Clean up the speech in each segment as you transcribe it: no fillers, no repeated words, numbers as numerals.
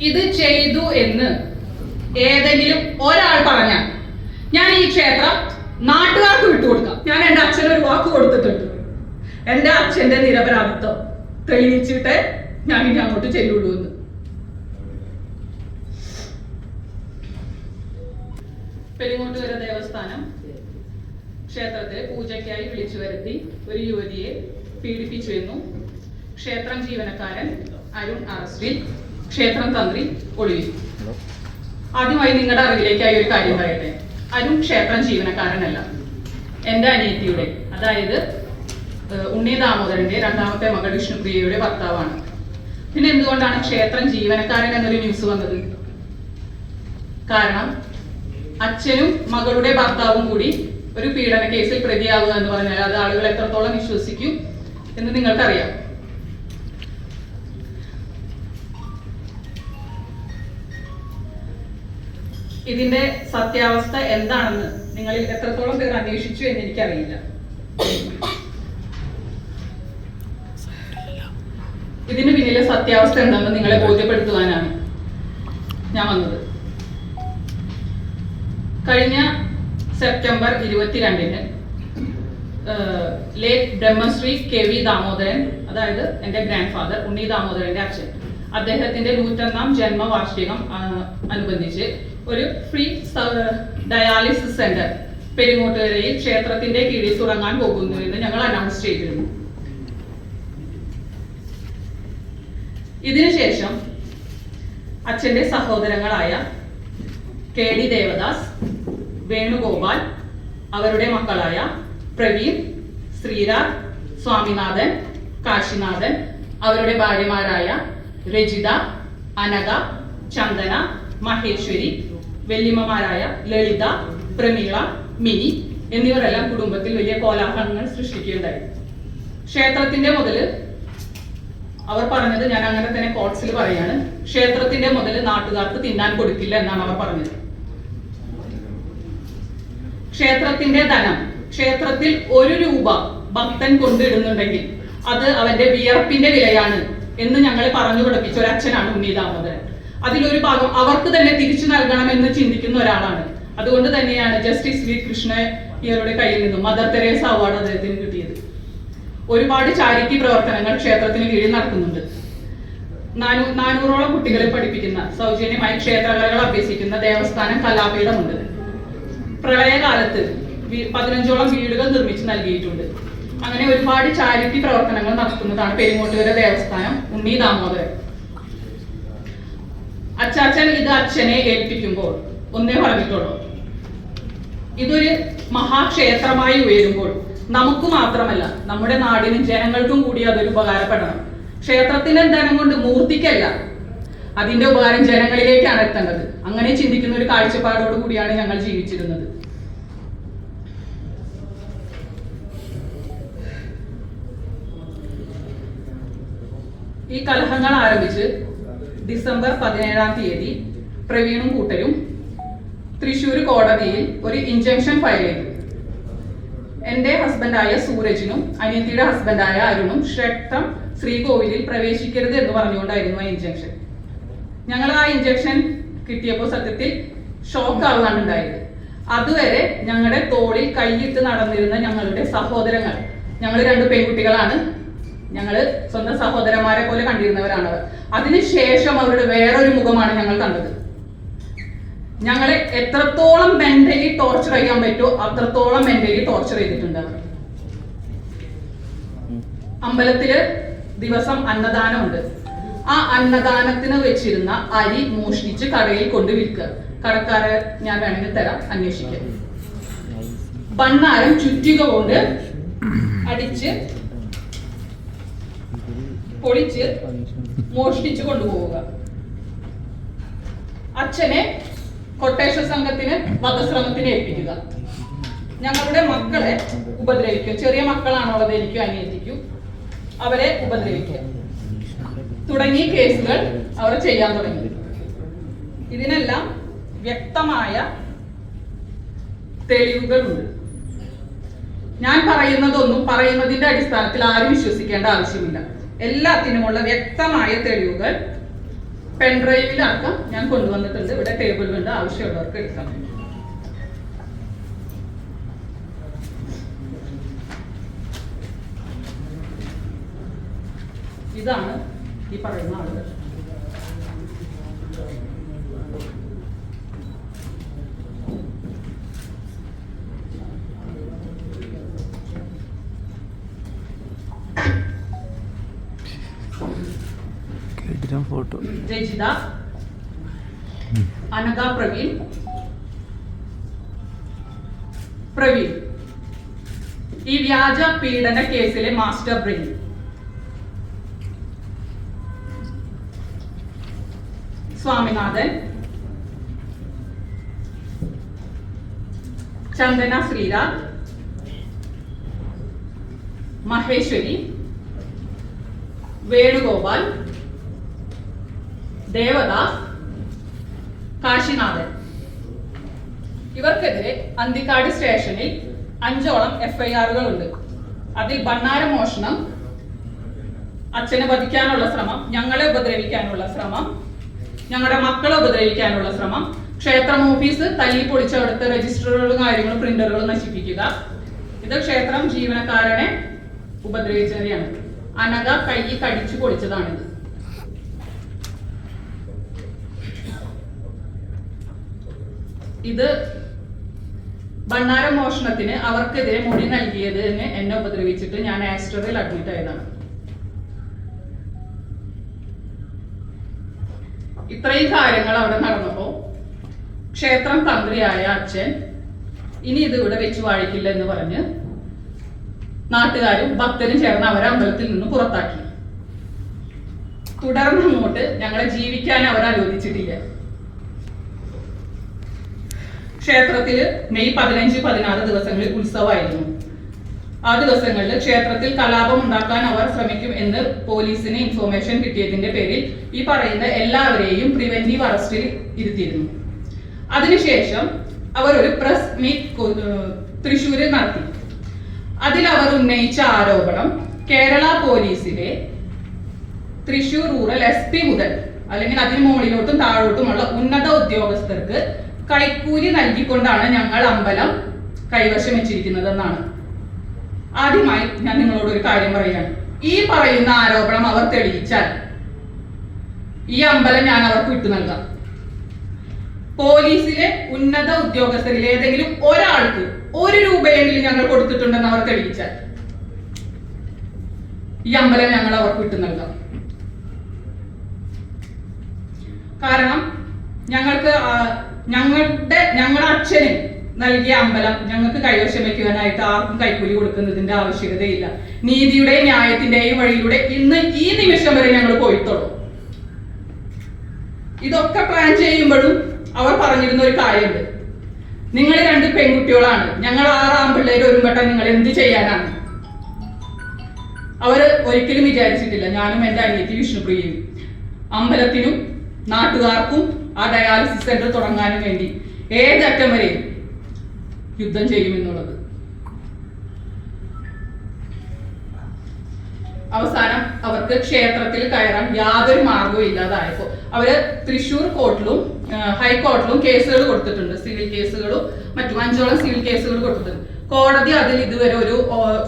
ഇത് ചെയ്തു എന്ന് ഏതെങ്കിലും ഒരാൾ പറഞ്ഞാൽ ഞാൻ ഈ ക്ഷേത്രം നാട്ടുകാർക്ക് വിട്ടുകൊടുക്കാം. ഞാൻ എൻ്റെ അച്ഛനൊരു വാക്ക് കൊടുത്തിട്ടുണ്ട്. എൻ്റെ അച്ഛൻ്റെ നിരപരാധിത്വം തെളിയിച്ചിട്ട് ഞാൻ ഇനി അങ്ങോട്ട് ചെല്ലുള്ളൂ എന്ന്. പെരിങ്ങോട്ടുകര ദേവസ്ഥാനം ക്ഷേത്രത്തെ പൂജയ്ക്കായി വിളിച്ചു വരുത്തി ഒരു യുവതിയെ പീഡിപ്പിച്ചു എന്നും ക്ഷേത്രം ജീവനക്കാരൻ അരുൺ അറസ്റ്റിൽ, ക്ഷേത്രം തന്ത്രി ഒളിവിൽ. ആദ്യമായി നിങ്ങളുടെ അറിവിലേക്കായി ഒരു കാര്യം പറയട്ടെ. അരുൺ ക്ഷേത്രം ജീവനക്കാരനല്ല, എൻ്റെ അനിയത്തിയുടെ, അതായത് ഉണ്ണി ദാമോദരന്റെ രണ്ടാമത്തെ മകൾ വിഷ്ണുപ്രിയയുടെ ഭർത്താവാണ്. പിന്നെ എന്തുകൊണ്ടാണ് ക്ഷേത്രം ജീവനക്കാരൻ എന്നൊരു ന്യൂസ് വന്നത്? കാരണം അച്ഛനും മകളുടെ ഭർത്താവും കൂടി ഒരു പീഡന കേസിൽ പ്രതിയാവുക എന്ന് പറഞ്ഞാൽ അത് ആളുകൾ എത്രത്തോളം വിശ്വസിക്കും എന്ന് നിങ്ങൾക്കറിയാം. ഇതിന്റെ സത്യാവസ്ഥ എന്താണെന്ന് നിങ്ങളിൽ എത്രത്തോളം പേർ അന്വേഷിച്ചു എന്ന് എനിക്കറിയില്ല. ഇതിന് പിന്നിലെ സത്യാവസ്ഥ എന്താണെന്ന് നിങ്ങളെ ബോധ്യപ്പെടുത്തുവാനാണ് ഞാൻ വന്നത്. കഴിഞ്ഞ സെപ്റ്റംബർ 22-ന് ലേറ്റ് ബ്രഹ്മശ്രീ KV ദാമോദരൻ, അതായത് എൻ്റെ ഗ്രാൻഡ് ഫാദർ ഉണ്ണി ദാമോദരന്റെ അച്ഛൻ, അദ്ദേഹത്തിന്റെ 101ാം ജന്മവാർഷികം അനുബന്ധിച്ച് ഒരു ഫ്രീ ഡയാലിസിസ് സെന്റർ പെരിങ്ങോട്ടുകരയിൽ ക്ഷേത്രത്തിന്റെ കീഴിൽ തുടങ്ങാൻ പോകുന്നു എന്ന് ഞങ്ങൾ അനൗൺസ് ചെയ്തിരുന്നു. ഇതിനുശേഷം അച്ഛന്റെ സഹോദരങ്ങളായ KD ദേവദാസ്, വേണുഗോപാൽ, അവരുടെ മക്കളായ പ്രവീൺ, ശ്രീരാജ്, സ്വാമിനാഥൻ, കാശിനാഥൻ, അവരുടെ ഭാര്യമാരായ രജിത, അനഘ, ചന്ദന, മഹേശ്വരി, വല്യമ്മമാരായ ലളിത, പ്രമീള, മിനി എന്നിവരെല്ലാം കുടുംബത്തിൽ വലിയ കോലാഹലങ്ങൾ സൃഷ്ടിക്കുകയുണ്ടായി. ക്ഷേത്രത്തിന്റെ മുതല് അവർ പറഞ്ഞത്, ഞാൻ അങ്ങനെ തന്നെ കോട്സിൽ പറയാണ്, ക്ഷേത്രത്തിന്റെ മുതല് നാട്ടുകാർക്ക് തിന്നാൻ കൊടുക്കില്ല എന്നാണ് അവർ പറഞ്ഞത്. ക്ഷേത്രത്തിന്റെ ധനം, ക്ഷേത്രത്തിൽ 1 രൂപ ഭക്തൻ കൊണ്ടിടുന്നുണ്ടെങ്കിൽ അത് അവന്റെ വിയർപ്പിന്റെ വിലയാണ് എന്ന് ഞങ്ങളെ പറഞ്ഞു പഠിപ്പിച്ച ഒരു അച്ഛനാണ് ഉണ്ണി ദാമോദരൻ. അതിലൊരു ഭാഗം അവർക്ക് തന്നെ തിരിച്ചു നൽകണമെന്ന് ചിന്തിക്കുന്ന ഒരാളാണ്. അതുകൊണ്ട് തന്നെയാണ് ജസ്റ്റിസ് വി കൃഷ്ണയ്യരുടെ കയ്യിൽ നിന്നും മദർ തെരേസ അവാർഡ് അദ്ദേഹത്തിന് കിട്ടിയത്. ഒരുപാട് ചാരിറ്റി പ്രവർത്തനങ്ങൾ ക്ഷേത്രത്തിന് കീഴിൽ നടക്കുന്നുണ്ട്. 400ഓളം കുട്ടികളെ പഠിപ്പിക്കുന്ന, സൗജന്യമായി ക്ഷേത്രകലകൾ അഭ്യസിക്കുന്ന ദേവസ്ഥാനം കലാപീഠമുണ്ട്. പ്രളയകാലത്ത് 15ഓളം വീടുകൾ നിർമ്മിച്ച് നൽകിയിട്ടുണ്ട്. അങ്ങനെ ഒരുപാട് ചാരിറ്റി പ്രവർത്തനങ്ങൾ നടത്തുന്നതാണ് പെരിങ്ങോട്ടുകര ദേവസ്ഥാനം ഉണ്ണി ദാമോദരൻ. അച്ചാച്ചൻ ഇത് അച്ഛനെ ഏൽപ്പിക്കുമ്പോൾ ഒന്നേ പറഞ്ഞിട്ടുള്ളൂ, ഇതൊരു മഹാക്ഷേത്രമായി ഉയരുമ്പോൾ നമുക്ക് മാത്രമല്ല നമ്മുടെ നാടിനും ജനങ്ങൾക്കും കൂടി അതൊരു ഉപകാരപ്പെടണം. ക്ഷേത്രത്തിന്റെ ധനം കൊണ്ട് മൂർത്തിക്കല്ല, അതിന്റെ ഉപകാരം ജനങ്ങളിലേക്കാണ് എത്തേണ്ടത്. അങ്ങനെ ചിന്തിക്കുന്ന ഒരു കാഴ്ചപ്പാടോട് കൂടിയാണ് ഞങ്ങൾ ജീവിച്ചിരുന്നത്. ഈ കലഹങ്ങൾ ആരംഭിച്ച് ഡിസംബർ 17-ാം തീയതി പ്രവീണും കൂട്ടരും തൃശ്ശൂർ കോടതിയിൽ ഒരു ഇൻജങ്ഷൻ ഫയൽ ചെയ്തു. എന്റെ ഹസ്ബൻഡായ സൂരജിനും അനിയത്തിയുടെ ഹസ്ബൻഡായ അരുണും ക്ഷേത്രം ശ്രീകോവിലിൽ പ്രവേശിക്കരുത് എന്ന് പറഞ്ഞുകൊണ്ടായിരുന്നു ആ ഇൻജങ്ഷൻ. ഞങ്ങൾ ആ ഇൻജക്ഷൻ കിട്ടിയപ്പോൾ സത്യത്തിൽ ഷോക്ക് ആവുകയാണ് ഉണ്ടായത്. അതുവരെ ഞങ്ങളുടെ തോളിൽ കൈയിട്ട് നടന്നിരുന്ന ഞങ്ങളുടെ സഹോദരങ്ങൾ, ഞങ്ങൾ 2 പെൺകുട്ടികളാണ്, ഞങ്ങള് സ്വന്തം സഹോദരന്മാരെ പോലെ കണ്ടിരുന്നവരാണവർ. അതിനുശേഷം അവരുടെ വേറൊരു മുഖമാണ് ഞങ്ങൾ കണ്ടത്. ഞങ്ങളെ എത്രത്തോളം മെന്റലി ടോർച്ചർ ചെയ്യാൻ പറ്റുമോ അത്രത്തോളം മെന്റലി ടോർച്ചർ ചെയ്തിട്ടുണ്ട് അവർ. അമ്പലത്തില് ദിവസം അന്നദാനമുണ്ട്. ആ അന്നദാനത്തിന് വെച്ചിരുന്ന അരി മോഷ്ടിച്ച് കടയിൽ കൊണ്ട് വിൽക്കുക. കടക്കാരെ ഞാൻ വേണമെങ്കിൽ തരാം, അന്വേഷിക്കാം. ഭണ്ണാരം ചുറ്റിക കൊണ്ട് അടിച്ച് പൊളിച്ച് മോഷ്ടിച്ചു കൊണ്ടുപോവുക. അച്ഛനെ കൊട്ടേഷൻ സംഘത്തിന് വധശ്രമത്തിന് ഏൽപ്പിക്കുക. ഞങ്ങളുടെ മക്കളെ ഉപദ്രവിക്കുക. ചെറിയ മക്കളാണുള്ളത് എനിക്കും അനിയത്തിക്കും. അവരെ ഉപദ്രവിക്കുക തുടങ്ങിയ കേസുകൾ അവർ ചെയ്യാൻ തുടങ്ങി. ഇതിനെല്ലാം വ്യക്തമായ തെളിവുകളുണ്ട്. ഞാൻ പറയുന്നതൊന്നും പറയുന്നതിന്റെ അടിസ്ഥാനത്തിൽ ആരും വിശ്വസിക്കേണ്ട ആവശ്യമില്ല. എല്ലാത്തിനുമുള്ള വ്യക്തമായ തെളിവുകൾ പെൻഡ്രൈവിലാക്കാം ഞാൻ കൊണ്ടുവന്നിട്ടുണ്ട്. ഇവിടെ ടേബിളിലുണ്ട്, ആവശ്യമുള്ളവർക്ക് എടുക്കാം. ഇതാണ് ഈ പറയുന്ന ആളുകൾ. ഫോട്ടോ രജിത, അനഘ പ്രവീൺ, ഈ വ്യാജ പീഡന കേസിലെ മാസ്റ്റർ ബ്രെയിൻ. സ്വാമിനാഥൻ, ചന്ദന ശ്രീരാജ്, മഹേശ്വരി, വേണുഗോപാൽ, ദേവദാസ്, കാശിനാഥൻ. ഇവർക്കെതിരെ അന്തിക്കാട് സ്റ്റേഷനിൽ 5ഓളം FIRകളുണ്ട്. അതിൽ ബണ്ണാര മോഷണം, അച്ഛനെ വധിക്കാനുള്ള ശ്രമം, ഞങ്ങളെ ഉപദ്രവിക്കാനുള്ള ശ്രമം, ഞങ്ങളുടെ മക്കളെ ഉപദ്രവിക്കാനുള്ള ശ്രമം, ക്ഷേത്രം ഓഫീസ് തല്ലി പൊളിച്ചവിടുത്തെ രജിസ്റ്ററുകളും കാര്യങ്ങളും പ്രിന്ററുകളും നശിപ്പിക്കുക, ഇത് ക്ഷേത്രം ജീവനക്കാരനെ ഉപദ്രവിച്ചതാണ്. അനഘ കൈ കടിച്ചു പൊളിച്ചതാണിത്. ഇത് ബണ്ണാര മോഷണത്തിന് അവർക്കെതിരെ മൊഴി നൽകിയതിന് എന്നെ ഉപദ്രവിച്ചിട്ട് ഞാൻ ആസ്റ്ററിൽ അഡ്മിറ്റ് ആയതാണ്. ഇത്രയും കാര്യങ്ങൾ അവിടെ നടന്നപ്പോ ക്ഷേത്രം തന്ത്രിയായ അച്ഛൻ ഇനി ഇത് ഇവിടെ വെച്ച് വാഴിക്കില്ല എന്ന് പറഞ്ഞ് നാട്ടുകാരും ഭക്തരും ചേർന്ന് അവരെ അമ്പലത്തിൽ നിന്ന് പുറത്താക്കി. തുടർന്ന് അങ്ങോട്ട് ഞങ്ങളെ ജീവിക്കാൻ അവർ അനുവദിച്ചിട്ടില്ല. ക്ഷേത്രത്തിൽ മെയ് 15-16 ദിവസങ്ങളിൽ ഉത്സവമായിരുന്നു. ആ ദിവസങ്ങളിൽ ക്ഷേത്രത്തിൽ കലാപം ഉണ്ടാക്കാൻ അവർ ശ്രമിക്കും എന്ന് പോലീസിന് ഇൻഫോർമേഷൻ കിട്ടിയതിന്റെ പേരിൽ ഈ പറയുന്ന എല്ലാവരെയും പ്രിവെന്റീവ് അറസ്റ്റിൽ ഇരുത്തിയിരുന്നു. അതിനുശേഷം അവർ ഒരു പ്രസ് മീറ്റ് തൃശ്ശൂരിൽ നടത്തി. അതിൽ അവർ ഉന്നയിച്ച ആരോപണം കേരള പോലീസിലെ തൃശ്ശൂർ റൂറൽ SP മുതൽ അല്ലെങ്കിൽ അതിന് മുകളിലോട്ടും താഴോട്ടുമുള്ള ഉന്നത ഉദ്യോഗസ്ഥർക്ക് കൈക്കൂലി നൽകിക്കൊണ്ടാണ് ഞങ്ങൾ അമ്പലം കൈവശം വെച്ചിരിക്കുന്നതെന്നാണ്. ആദ്യമായി ഞാൻ നിങ്ങളോട് ഒരു കാര്യം പറയുകയാണ്. ഈ പറയുന്ന ആരോപണം അവർ തെളിയിച്ചാൽ ഈ അമ്പലം ഞാൻ അവർക്ക് വിട്ടു നൽകാം. പോലീസിലെ ഉന്നത ഉദ്യോഗസ്ഥരിൽ ഏതെങ്കിലും ഒരാൾക്ക് 1 രൂപയെങ്കിലും ഞങ്ങൾ കൊടുത്തിട്ടുണ്ടെന്ന് അവർ തെളിയിച്ചാൽ ഈ അമ്പലം ഞങ്ങൾ അവർക്ക് വിട്ടു നൽകാം. കാരണം ഞങ്ങളുടെ അച്ഛന് നൽകിയ അമ്പലം ഞങ്ങൾക്ക് കൈവശം വയ്ക്കുവാനായിട്ട് ആർക്കും കൈക്കൂലി കൊടുക്കുന്നതിന്റെ ആവശ്യകതയില്ല. നീതിയുടെയും ന്യായത്തിന്റെയും വഴിയിലൂടെ ഇന്ന് ഈ നിമിഷം വരെ ഞങ്ങൾ പോയിട്ടുള്ളൂ. ഇതൊക്കെ പ്ലാൻ ചെയ്യുമ്പോഴും അവർ പറഞ്ഞിരുന്ന ഒരു കാര്യമുണ്ട്. നിങ്ങൾ 2 പെൺകുട്ടികളാണ്, ഞങ്ങൾ 6 ആൺപിള്ളേർ ഒരുമ്പെട്ട നിങ്ങൾ എന്ത് ചെയ്യാനാണ്? അവർ ഒരിക്കലും വിചാരിച്ചിട്ടില്ല ഞാനും എൻ്റെ അനിയത്തി വിഷ്ണുപ്രിയയും അമ്പലത്തിനും നാട്ടുകാർക്കും ആ ഡയാലിസിസ് സെന്റർ തുടങ്ങാനും വേണ്ടി ഏതറ്റം വരെ യുദ്ധം ചെയ്യുമെന്നുള്ളത്. അവസാനം അവർക്ക് ക്ഷേത്രത്തിൽ കയറാൻ യാതൊരു മാർഗവും ഇല്ലാതായപ്പോ അവര് തൃശ്ശൂർ കോർട്ടിലും ഹൈക്കോടതിയിലും കേസുകൾ കൊടുത്തിട്ടുണ്ട്. സിവിൽ കേസുകളും മറ്റു 5ഓളം സിവിൽ കേസുകൾ കൊടുത്തിട്ടുണ്ട്. കോടതി അതിൽ ഇതുവരെ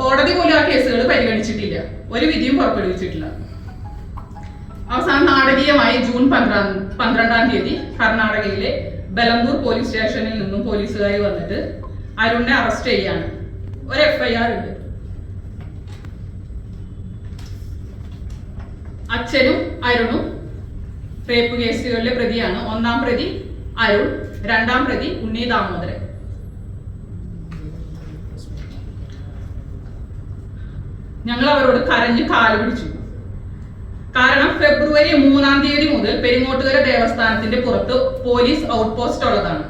കോടതി പോലും ആ കേസുകൾ പരിഗണിച്ചിട്ടില്ല, ഒരു വിധിയും പുറപ്പെടുവിച്ചിട്ടില്ല. അവസാനം നാടകീയമായി ജൂൺ 12-ാം തീയതി കർണാടകയിലെ ബലംപൂർ പോലീസ് സ്റ്റേഷനിൽ നിന്നും പോലീസുകാർ വന്നിട്ട് അരുണിനെ അറസ്റ്റ് ചെയ്യാണ്. ഒരു FIR ഉണ്ട്. അച്ഛനും അരുണും റേപ്പ് കേസുകളിലെ പ്രതിയാണ്. 1-ാം പ്രതി അരുൺ, 2-ാം പ്രതി ഉണ്ണി ദാമോദരൻ. ഞങ്ങൾ അവരോട് കരഞ്ഞ് കാല് പിടിച്ചു. കാരണം ഫെബ്രുവരി 3-ാം തീയതി മുതൽ പെരിങ്ങോട്ടുകര ദേവസ്ഥാനത്തിന്റെ പുറത്ത് പോലീസ് ഔട്ട് പോസ്റ്റ് ഉള്ളതാണ്.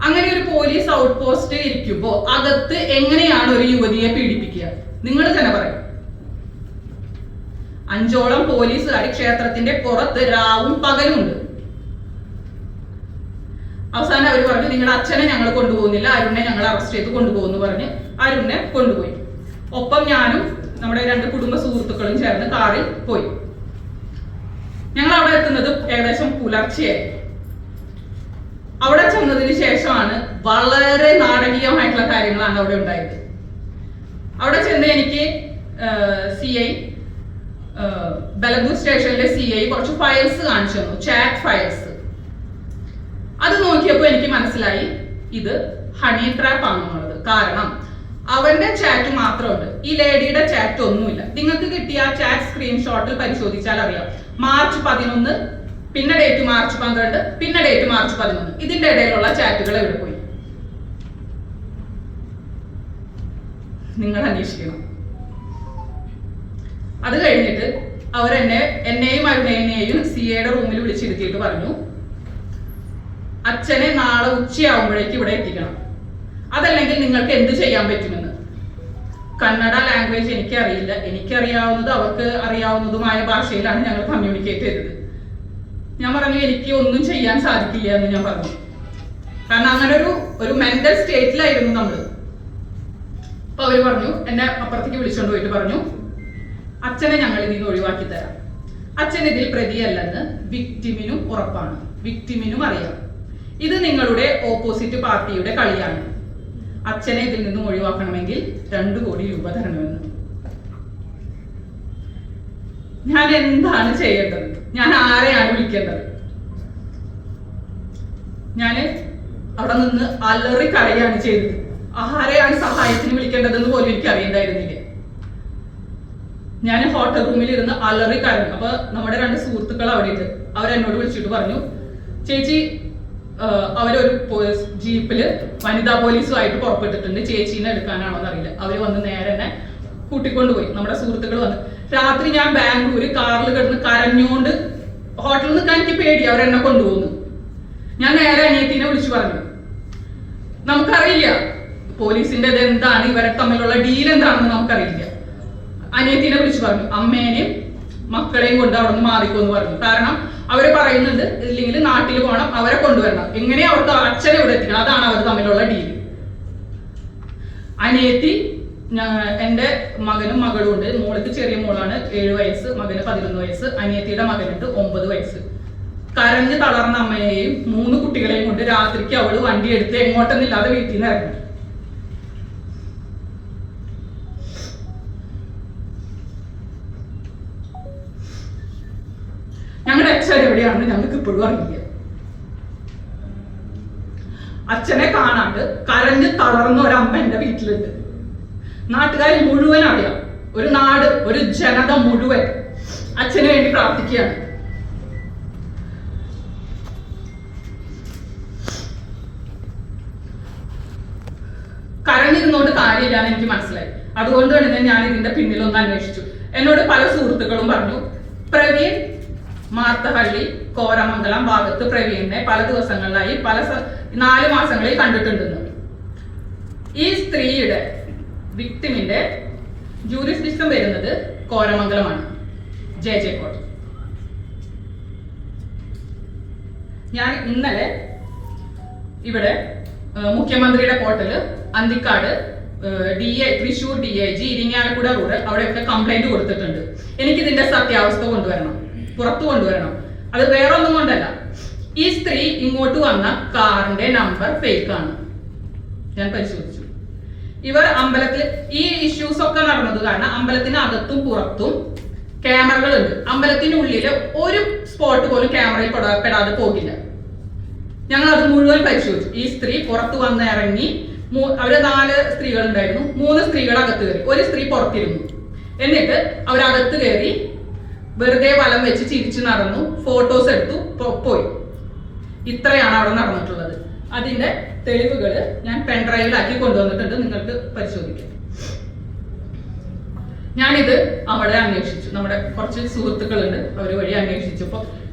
അങ്ങനെ ഒരു പോലീസ് ഔട്ട് പോസ്റ്റ് ഇരിക്കുമ്പോ അകത്ത് എങ്ങനെയാണ് ഒരു യുവതിയെ പീഡിപ്പിക്കുക? നിങ്ങൾ തന്നെ പറയും. 5ഓളം പോലീസുകാർ ക്ഷേത്രത്തിന്റെ പുറത്ത് രാവും പകലും ഉണ്ട്. അവസാനം അവർ പറഞ്ഞു നിങ്ങളുടെ അച്ഛനെ ഞങ്ങൾ കൊണ്ടുപോകുന്നില്ല, അരുണിനെ ഞങ്ങൾ അറസ്റ്റ് ചെയ്ത് കൊണ്ടുപോകുന്നു പറഞ്ഞ് അരുണിനെ കൊണ്ടുപോയി. ഒപ്പം ഞാനും നമ്മുടെ 2 കുടുംബ സുഹൃത്തുക്കളും ചേർന്ന് കാറിൽ പോയി. ഞങ്ങൾ അവിടെ എത്തുന്നത് ഏകദേശം പുലർച്ചെയായി. അവിടെ ചെന്നതിന് ശേഷമാണ് വളരെ നാടകീയമായിട്ടുള്ള കാര്യങ്ങളാണ് അവിടെ ഉണ്ടായത്. അവിടെ ചെന്ന് എനിക്ക് CI ബലദൂർ സ്റ്റേഷനിലെ CI കുറച്ച് ഫയൽസ് കാണിച്ചു തന്നു, ചാറ്റ് ഫയൽസ്. അത് നോക്കിയപ്പോൾ എനിക്ക് മനസ്സിലായി ഇത് ഹണി ട്രാപ്പ് ആണെന്നുള്ളത്. കാരണം അവന്റെ ചാറ്റ് മാത്രമുണ്ട്, ഈ ലേഡിയുടെ ചാറ്റ് ഒന്നുമില്ല. നിങ്ങൾക്ക് കിട്ടിയ ആ ചാറ്റ് സ്ക്രീൻഷോട്ടിൽ പരിശോധിച്ചാൽ അറിയാം, മാർച്ച് 11, പിന്നെ ഡേറ്റ് മാർച്ച് 12, പിന്നെ ഡേറ്റ് മാർച്ച് 11. ഇതിന്റെ ഇടയിലുള്ള ചാറ്റുകൾ എവിടെ പോയി? നിങ്ങൾ അന്വേഷിക്കണം. അത് കഴിഞ്ഞിട്ട് എന്നെയും അരുണേനെയും CAയുടെ റൂമിൽ വിളിച്ചിരുത്തിയിട്ട് പറഞ്ഞു, അച്ഛനെ നാളെ ഉച്ചയാവുമ്പോഴേക്ക് ഇവിടെ എത്തിക്കണം, അതല്ലെങ്കിൽ നിങ്ങൾക്ക് എന്ത് ചെയ്യാൻ പറ്റുമെന്ന്. കന്നഡ ലാംഗ്വേജ് എനിക്കറിയില്ല, എനിക്കറിയാവുന്നത് അവർക്ക് അറിയാവുന്നതുമായ ഭാഷയിലാണ് ഞങ്ങൾ കമ്മ്യൂണിക്കേറ്റ് ചെയ്തത്. ഞാൻ പറഞ്ഞു എനിക്ക് ഒന്നും ചെയ്യാൻ സാധിക്കില്ല എന്ന് ഞാൻ പറഞ്ഞു. കാരണം അങ്ങനെ ഒരു മെന്റൽ സ്റ്റേറ്റിലായിരുന്നു നമ്മൾ. അപ്പൊ അവര് പറഞ്ഞു, എന്നെ അപ്പുറത്തേക്ക് വിളിച്ചോണ്ട് പോയിട്ട് പറഞ്ഞു, അച്ഛനെ ഞങ്ങൾ ഇതിൽ നിന്ന് ഒഴിവാക്കി തരാം. അച്ഛൻ ഇതിൽ പ്രതിയല്ലെന്ന് വിക്ടിമിനും ഉറപ്പാണ്, വിക്ടിമിനും അറിയാം. ഇത് നിങ്ങളുടെ ഓപ്പോസിറ്റ് പാർട്ടിയുടെ കളിയാണ്. അച്ഛനെ ഇതിൽ നിന്നും ഒഴിവാക്കണമെങ്കിൽ 2 കോടി രൂപ തരണമെന്ന്. ഞാൻ എന്താണ് ചെയ്യേണ്ടത്? ഞാൻ ആരെയാണ് വിളിക്കേണ്ടത്? ഞാന് അവിടെ നിന്ന് അലറി കരയാണ് ചെയ്തത്. ആരെയാണ് സഹായത്തിന് വിളിക്കേണ്ടതെന്ന് പോലും എനിക്ക് അറിയണ്ടായിരുന്നില്ല. ഞാൻ ഹോട്ടൽ റൂമിൽ ഇരുന്ന് അലറി കരഞ്ഞു. അപ്പൊ നമ്മുടെ 2 സുഹൃത്തുക്കൾ അവിടെ ഉണ്ട്. അവരെന്നോട് വിളിച്ചിട്ട് പറഞ്ഞു, ചേച്ചി അവരൊരു ജീപ്പില് വനിതാ പോലീസുമായിട്ട് പുറപ്പെട്ടിട്ടുണ്ട്, ചേച്ചീനെ എടുക്കാനാണോ എന്നറിയില്ല. അവര് വന്ന് നേരെ തന്നെ കൂട്ടിക്കൊണ്ടുപോയി. നമ്മുടെ സുഹൃത്തുക്കൾ വന്ന് രാത്രി ഞാൻ ബാംഗ്ലൂര് കാറിൽ കിടന്ന് കരഞ്ഞുകൊണ്ട് ഹോട്ടലിൽ നിൽക്കാൻ എനിക്ക് പേടി, അവരെന്നെ കൊണ്ടുപോകുന്നു. ഞാൻ നേരെ അനിയത്തിനെ വിളിച്ചു പറഞ്ഞു, നമുക്കറിയില്ല പോലീസിന്റെ എന്താണ്, ഇവരെ തമ്മിലുള്ള ഡീൽ എന്താണെന്ന് നമുക്കറിയില്ല. അനിയത്തിനെ വിളിച്ചു പറഞ്ഞു, അമ്മേനെയും മക്കളെയും കൊണ്ട് അവിടെ നിന്ന് മാറിക്കോന്ന് പറഞ്ഞു. കാരണം അവര് പറയുന്നുണ്ട് ഇല്ലെങ്കിൽ നാട്ടിൽ പോകണം, അവരെ കൊണ്ടുവരണം, എങ്ങനെ അവർക്ക് അച്ഛനെ ഇവിടെ എത്തിക്കണം, അതാണ് അവർ തമ്മിലുള്ള ഡീൽ. അനിയത്തി, എന്റെ മകനും മകളും ഉണ്ട്. മോൾക്ക് ചെറിയ മോളാണ് 7 വയസ്സ്, മകന് 11 വയസ്സ്, അനിയത്തിയുടെ മകനുണ്ട് 9 വയസ്സ്. കരഞ്ഞ് തളർന്ന അമ്മയെയും 3 കുട്ടികളെയും കൊണ്ട് രാത്രിക്ക് അവള് വണ്ടി എടുത്ത് എങ്ങോട്ടെന്നില്ലാതെ വീട്ടിൽ നിന്ന് ഇറങ്ങി. ഞങ്ങളുടെ അച്ഛൻ എവിടെയാണെന്ന് ഞങ്ങൾക്ക് ഇപ്പോഴും അറിയില്ല. അച്ഛനെ കാണാണ്ട് കരഞ്ഞ് തളർന്ന ഒരമ്മ എന്റെ വീട്ടിലുണ്ട്. നാട്ടുകാർ മുഴുവൻ അറിയാം, ഒരു നാട്, ഒരു ജനത മുഴുവൻ അച്ഛന് വേണ്ടി പ്രാർത്ഥിക്കുകയാണ്. കരഞ്ഞിരുന്നോണ്ട് കാര്യമില്ലാന്ന് എനിക്ക് മനസ്സിലായി. അതുകൊണ്ട് തന്നെ ഞാൻ ഇതിന്റെ പിന്നിലൊന്ന് അന്വേഷിച്ചു. എന്നോട് പല സുഹൃത്തുക്കളും പറഞ്ഞു, പ്രവീൺ മാർത്തഹള്ളി കോരമംഗലം ഭാഗത്ത് പ്രവീണിനെ പല ദിവസങ്ങളിലായി 4 മാസങ്ങളിൽ കണ്ടിട്ടുണ്ടെന്ന്. ഈ സ്ത്രീയുടെ വിക്ടിമിന്റെ ജൂറിസ്ഡിക്ഷൻ വരുന്നത് കോരമംഗലമാണ്, JJ കോർട്ട്. ഞാൻ ഇന്നലെ ഇവിടെ മുഖ്യമന്ത്രിയുടെ portal, Anthikad Thrissur DIG, Irinjalakuda rural, അവിടെയൊക്കെ കംപ്ലൈന്റ് കൊടുത്തിട്ടുണ്ട്. എനിക്കിതിന്റെ സത്യാവസ്ഥ കൊണ്ടുവരണം, പുറത്തു കൊണ്ടുവരണം. അത് വേറെ ഒന്നും കൊണ്ടല്ല, ഈ സ്ത്രീ ഇങ്ങോട്ട് വന്ന കാറിന്റെ നമ്പർ ഫേക്ക് ആണ്. ഞാൻ പരിശോധിച്ചു. ഇവർ അമ്പലത്തിൽ ഈ ഇഷ്യൂസ് ഒക്കെ നടന്നത് കാരണം അമ്പലത്തിനകത്തും പുറത്തും ക്യാമറകളുണ്ട്. അമ്പലത്തിനുള്ളില് ഒരു സ്പോട്ട് പോലും ക്യാമറയിൽ പെടാതെ പോകില്ല. ഞങ്ങൾ അത് മുഴുവൻ പരിശോധിച്ചു. ഈ സ്ത്രീ പുറത്തു വന്ന് ഇറങ്ങി. അവര് 4 സ്ത്രീകൾ ഉണ്ടായിരുന്നു. 3 സ്ത്രീകൾ അകത്ത് കയറി, 1 സ്ത്രീ പുറത്തിരുന്നു. എന്നിട്ട് അവരകത്ത് കയറി വെറുതെ വലം വെച്ച് ചിരിച്ചു നടന്നു, ഫോട്ടോസ് എടുത്തു, പോയി. ഇത്രയാണ് അവിടെ നടന്നിട്ടുള്ളത്. അതിന്റെ തെളിവുകൾ ഞാൻ പെൻഡ്രൈവിലാക്കി കൊണ്ടുവന്നിട്ടുണ്ട്, നിങ്ങൾക്ക് പരിശോധിക്കാം. ഞാനിത് അവിടെ അന്വേഷിച്ചു, നമ്മുടെ കുറച്ച് സുഹൃത്തുക്കളുണ്ട്, അവർ വഴി അന്വേഷിച്ചപ്പോൾ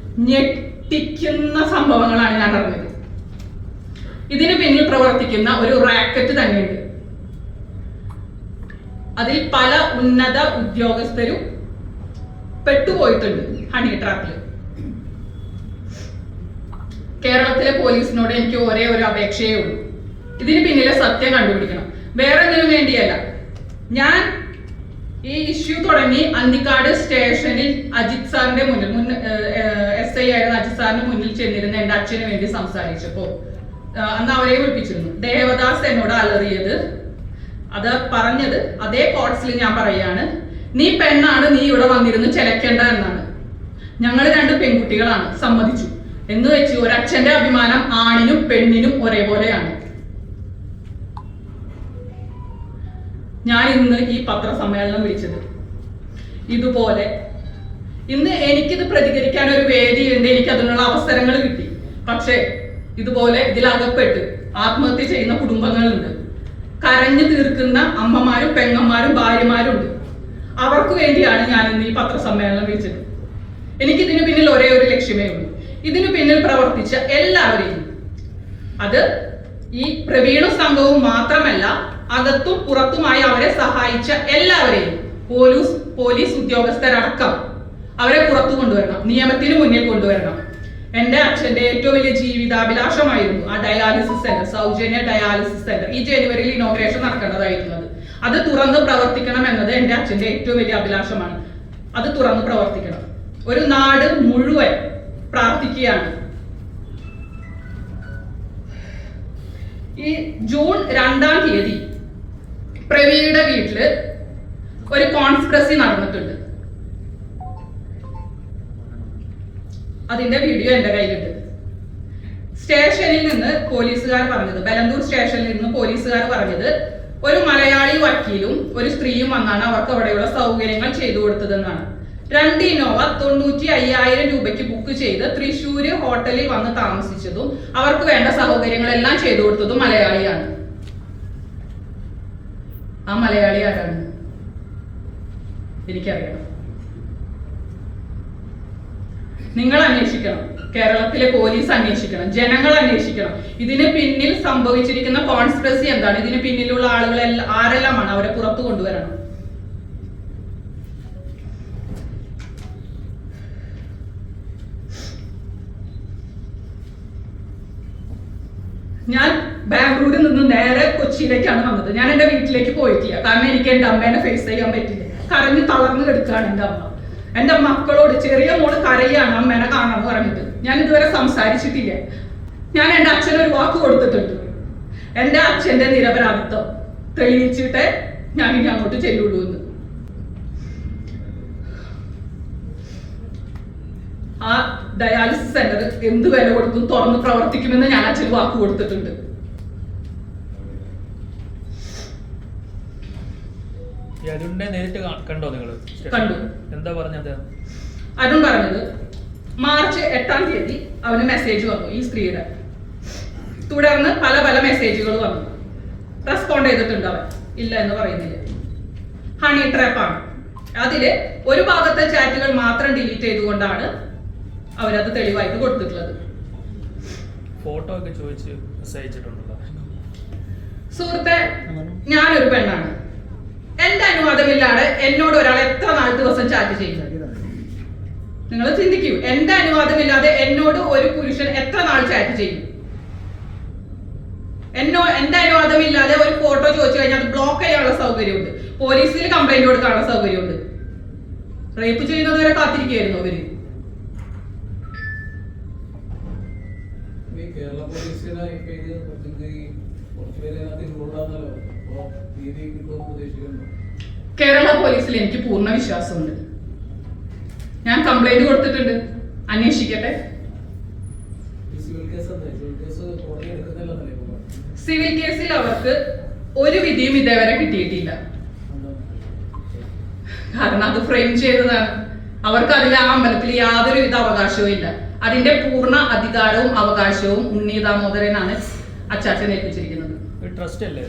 ഞെട്ടിക്കുന്ന സംഭവങ്ങളാണ് ഞാൻ അറിഞ്ഞത്. ഇതിന് പിന്നിൽ പ്രവർത്തിക്കുന്ന ഒരു റാക്കറ്റ് തന്നെയുണ്ട്. അതിൽ പല ഉന്നത ഉദ്യോഗസ്ഥരും പെട്ടുപോയിട്ടുണ്ട് ഹണി ട്രാപ്പില്. കേരളത്തിലെ പോലീസിനോട് എനിക്ക് ഒരേ ഒരു അപേക്ഷയേ ഉള്ളൂ, ഇതിന് പിന്നിലെ സത്യം കണ്ടുപിടിക്കണം. വേറെ ഒന്നിനും വേണ്ടിയല്ല. ഞാൻ ഈ ഇഷ്യൂ തുടങ്ങി അന്തിക്കാട് സ്റ്റേഷനിൽ അജിത് സാറിന്റെ മുന്നിൽ SI ആയിരുന്ന അജിത് സാറിന്റെ മുന്നിൽ ചെന്നിരുന്ന എന്റെ അച്ഛന് വേണ്ടി സംസാരിച്ചപ്പോ അന്ന് അവരെ വിളിപ്പിച്ചിരുന്നു. ദേവദാസ് എന്നോട് അലറിയത്, അത് പറഞ്ഞത് അതേ കോട്സിൽ ഞാൻ പറയാണ്, നീ പെണ്ണാണ്, നീ ഇവിടെ വന്നിരുന്ന് ചെലക്കേണ്ട എന്നാണ്. ഞങ്ങൾ 2 പെൺകുട്ടികളാണ്, സമ്മതിച്ചു എന്ന് വെച്ച് ഒരച്ഛന്റെ അഭിമാനം ആണിനും പെണ്ണിനും ഒരേപോലെയാണ്. ഞാൻ ഇന്ന് ഈ പത്രസമ്മേളനം വിളിച്ചത് ഇതുപോലെ, ഇന്ന് എനിക്കിത് പ്രതികരിക്കാൻ ഒരു വേദിയുണ്ട്, എനിക്ക് അതിനുള്ള അവസരങ്ങൾ കിട്ടി. പക്ഷേ ഇതുപോലെ ഇതിലകപ്പെട്ട് ആത്മഹത്യ ചെയ്യുന്ന കുടുംബങ്ങളുണ്ട്, കരഞ്ഞു തീർക്കുന്ന അമ്മമാരും പെങ്ങന്മാരും ഭാര്യമാരുണ്ട്. അവർക്ക് വേണ്ടിയാണ് ഞാൻ ഇന്ന് ഈ പത്രസമ്മേളനം വിളിച്ചത്. എനിക്കിതിനു പിന്നിൽ ഒരേ ഒരു ലക്ഷ്യമേ ഉള്ളൂ. ഇതിനു പിന്നിൽ പ്രവർത്തിച്ച എല്ലാവരെയും, അത് ഈ പ്രവീണു സംഘവും മാത്രമല്ല, അകത്തും പുറത്തുമായി അവരെ സഹായിച്ച എല്ലാവരെയും, പോലീസ് ഉദ്യോഗസ്ഥരടക്കം അവരെ പുറത്തു കൊണ്ടുവരണം, നിയമത്തിന് മുന്നിൽ കൊണ്ടുവരണം. എന്റെ അച്ഛന്റെ ഏറ്റവും വലിയ ജീവിതാഭിലാഷമായിരുന്നു ആ ഡയാലിസിസ് സെന്റർ, സൗജന്യ ഡയാലിസിസ് സെന്റർ. ഈ ജനുവരിയിൽ ഇനോഗ്രേഷൻ നടക്കേണ്ടതായിരുന്നത്. അത് തുറന്ന് പ്രവർത്തിക്കണം എന്നത് എന്റെ അച്ഛന്റെ ഏറ്റവും വലിയ അഭിലാഷമാണ്. അത് തുറന്ന് പ്രവർത്തിക്കണം. ഒരു നാട് മുഴുവൻ പ്രാർത്ഥിക്കുകയാണ്. ഈ ജൂൺ 2-ാം തീയതി പ്രവീണയുടെ വീട്ടില് ഒരു കോൺസ്പിറസി നടന്നിട്ടുണ്ട്. അതിന്റെ വീഡിയോ എന്റെ കയ്യിലുണ്ട്. സ്റ്റേഷനിൽ നിന്ന് പോലീസുകാർ പറഞ്ഞത്, ബലന്തൂർ സ്റ്റേഷനിൽ നിന്ന് പോലീസുകാർ പറഞ്ഞത്, ഒരു മലയാളി വക്കീലും ഒരു സ്ത്രീയും വന്നാണ് അവർക്ക് അവിടെയുള്ള സൗകര്യങ്ങൾ ചെയ്തു കൊടുത്തതെന്നാണ്. 2 ഇന്നോവ 95,000 രൂപയ്ക്ക് ബുക്ക് ചെയ്ത് തൃശ്ശൂര് ഹോട്ടലിൽ വന്ന് താമസിച്ചതും അവർക്ക് വേണ്ട സൗകര്യങ്ങളെല്ലാം ചെയ്തു കൊടുത്തതും മലയാളിയാണ്. ആ മലയാളി ആരാണ് എനിക്കറിയണം. നിങ്ങൾ അന്വേഷിക്കണം, കേരളത്തിലെ പോലീസ് അന്വേഷിക്കണം, ജനങ്ങൾ അന്വേഷിക്കണം. ഇതിന് പിന്നിൽ സംഭവിച്ചിരിക്കുന്ന കോൺസ്പിറസി എന്താണ്, ഇതിന് പിന്നിലുള്ള ആളുകൾ ആരെല്ലാമാണ്, അവരെ പുറത്തു കൊണ്ടുവരണം. ഞാൻ ബാംഗ്ലൂരിൽ നിന്ന് നേരെ കൊച്ചിയിലേക്കാണ് വന്നത്. ഞാൻ എന്റെ വീട്ടിലേക്ക് പോയിട്ടില്ല, കാരണം എനിക്ക് എന്റെ അമ്മേനെ ഫേസ് ചെയ്യാൻ പറ്റില്ല. കരഞ്ഞ് തളർന്നു കിടക്കുകയാണ് എന്റെ അമ്മ. എന്റെ മക്കളോട്, ചെറിയ മോള് കരയാണ് അമ്മേനെ കാണാന്ന് പറഞ്ഞിട്ട്. ഞാൻ ഇതുവരെ സംസാരിച്ചിട്ടില്ല. ഞാൻ എന്റെ അച്ഛനൊരു വാക്ക് കൊടുത്തിട്ടുണ്ട്, എന്റെ അച്ഛന്റെ നിരപരാധിത്വം തെളിയിച്ചിട്ട് ഞാൻ ഇനി അങ്ങോട്ട് ചെല്ലുള്ളൂ എന്ന്. ആ ഡയാലിസിസ് സെന്റർ എന്ത് വില കൊടുത്തും തുറന്ന് പ്രവർത്തിക്കുമെന്ന് ഞാൻ അച്ഛന് വാക്ക് കൊടുത്തിട്ടുണ്ട്. നേരിട്ട് കണ്ടോ നിങ്ങൾ? കണ്ടു. എന്താ പറഞ്ഞത്? അരുൺ പറഞ്ഞത്, മാർച്ച് 8-ാം തീയതി അവന് മെസ്സേജ് വന്നു ഈ സ്ത്രീയുടെ. തുടർന്ന് പല പല മെസ്സേജുകൾ വന്നു. റെസ്പോണ്ട് ചെയ്തിട്ടുണ്ട് അവൻ, ഇല്ല എന്ന് പറയുന്നില്ല. ഹണി ട്രാപ്പാണ്. അതില് ഒരു ഭാഗത്തെ ചാറ്റുകൾ മാത്രം ഡിലീറ്റ് ചെയ്തുകൊണ്ടാണ് അവരത് തെളിവായിട്ട് കൊടുത്തിട്ടുള്ളത്. ഫോട്ടോ ഒക്കെ ചോദിച്ച് അയച്ചിട്ടുണ്ടല്ലോ. സുഹൃത്തെ, ഞാനൊരു പെണ്ണാണ്. എന്റെ അനുവാദമില്ലാതെ എന്നോട് ഒരാൾ എത്ര നാൾ ദിവസം ചാറ്റ് ചെയ്യുന്നത് നിങ്ങൾ ചിന്തിക്കൂ. എന്റെ അനുവാദമില്ലാതെ എന്നോട് ഒരു പുരുഷൻ എത്ര നാൾ ചാറ്റ് ചെയ്യും? എന്റെ അനുവാദമില്ലാതെ ഒരു ഫോട്ടോ ചോദിച്ചു കഴിഞ്ഞാൽ അത് ബ്ലോക്ക് ചെയ്യാനുള്ള സൗകര്യമുണ്ട്, പോലീസിൽ കംപ്ലൈന്റ് കൊടുക്കാനുള്ള സൗകര്യമുണ്ട്. റേപ്പ് ചെയ്യുന്നത് വരെ കാത്തിരിക്കുകയായിരുന്നു അവര്. കേരള പോലീസിനെ കേരള പോലീസിൽ എനിക്ക് പൂർണ്ണ വിശ്വാസമുണ്ട്. ഞാൻ കംപ്ലൈന്റ് കൊടുത്തിട്ടുണ്ട്, അന്വേഷിക്കട്ടെ. സിവിൽ കേസിൽ അവർക്ക് ഒരു വിധിയും ഇതേവരെ കിട്ടിയിട്ടില്ല. കാരണം അത് ഫ്രെയിം ചെയ്തതാണ്. അവർക്ക് അതിൽ ആ അമ്പലത്തിൽ യാതൊരു വിധ അവകാശവും ഇല്ല. അതിന്റെ പൂർണ്ണ അധികാരവും അവകാശവും ഉണ്ണി ദാമോദരനാണ് അച്ചാച്ചൻ ഏൽപ്പിച്ചിരിക്കുന്നത്. ട്രസ്റ്റ് അല്ലേ?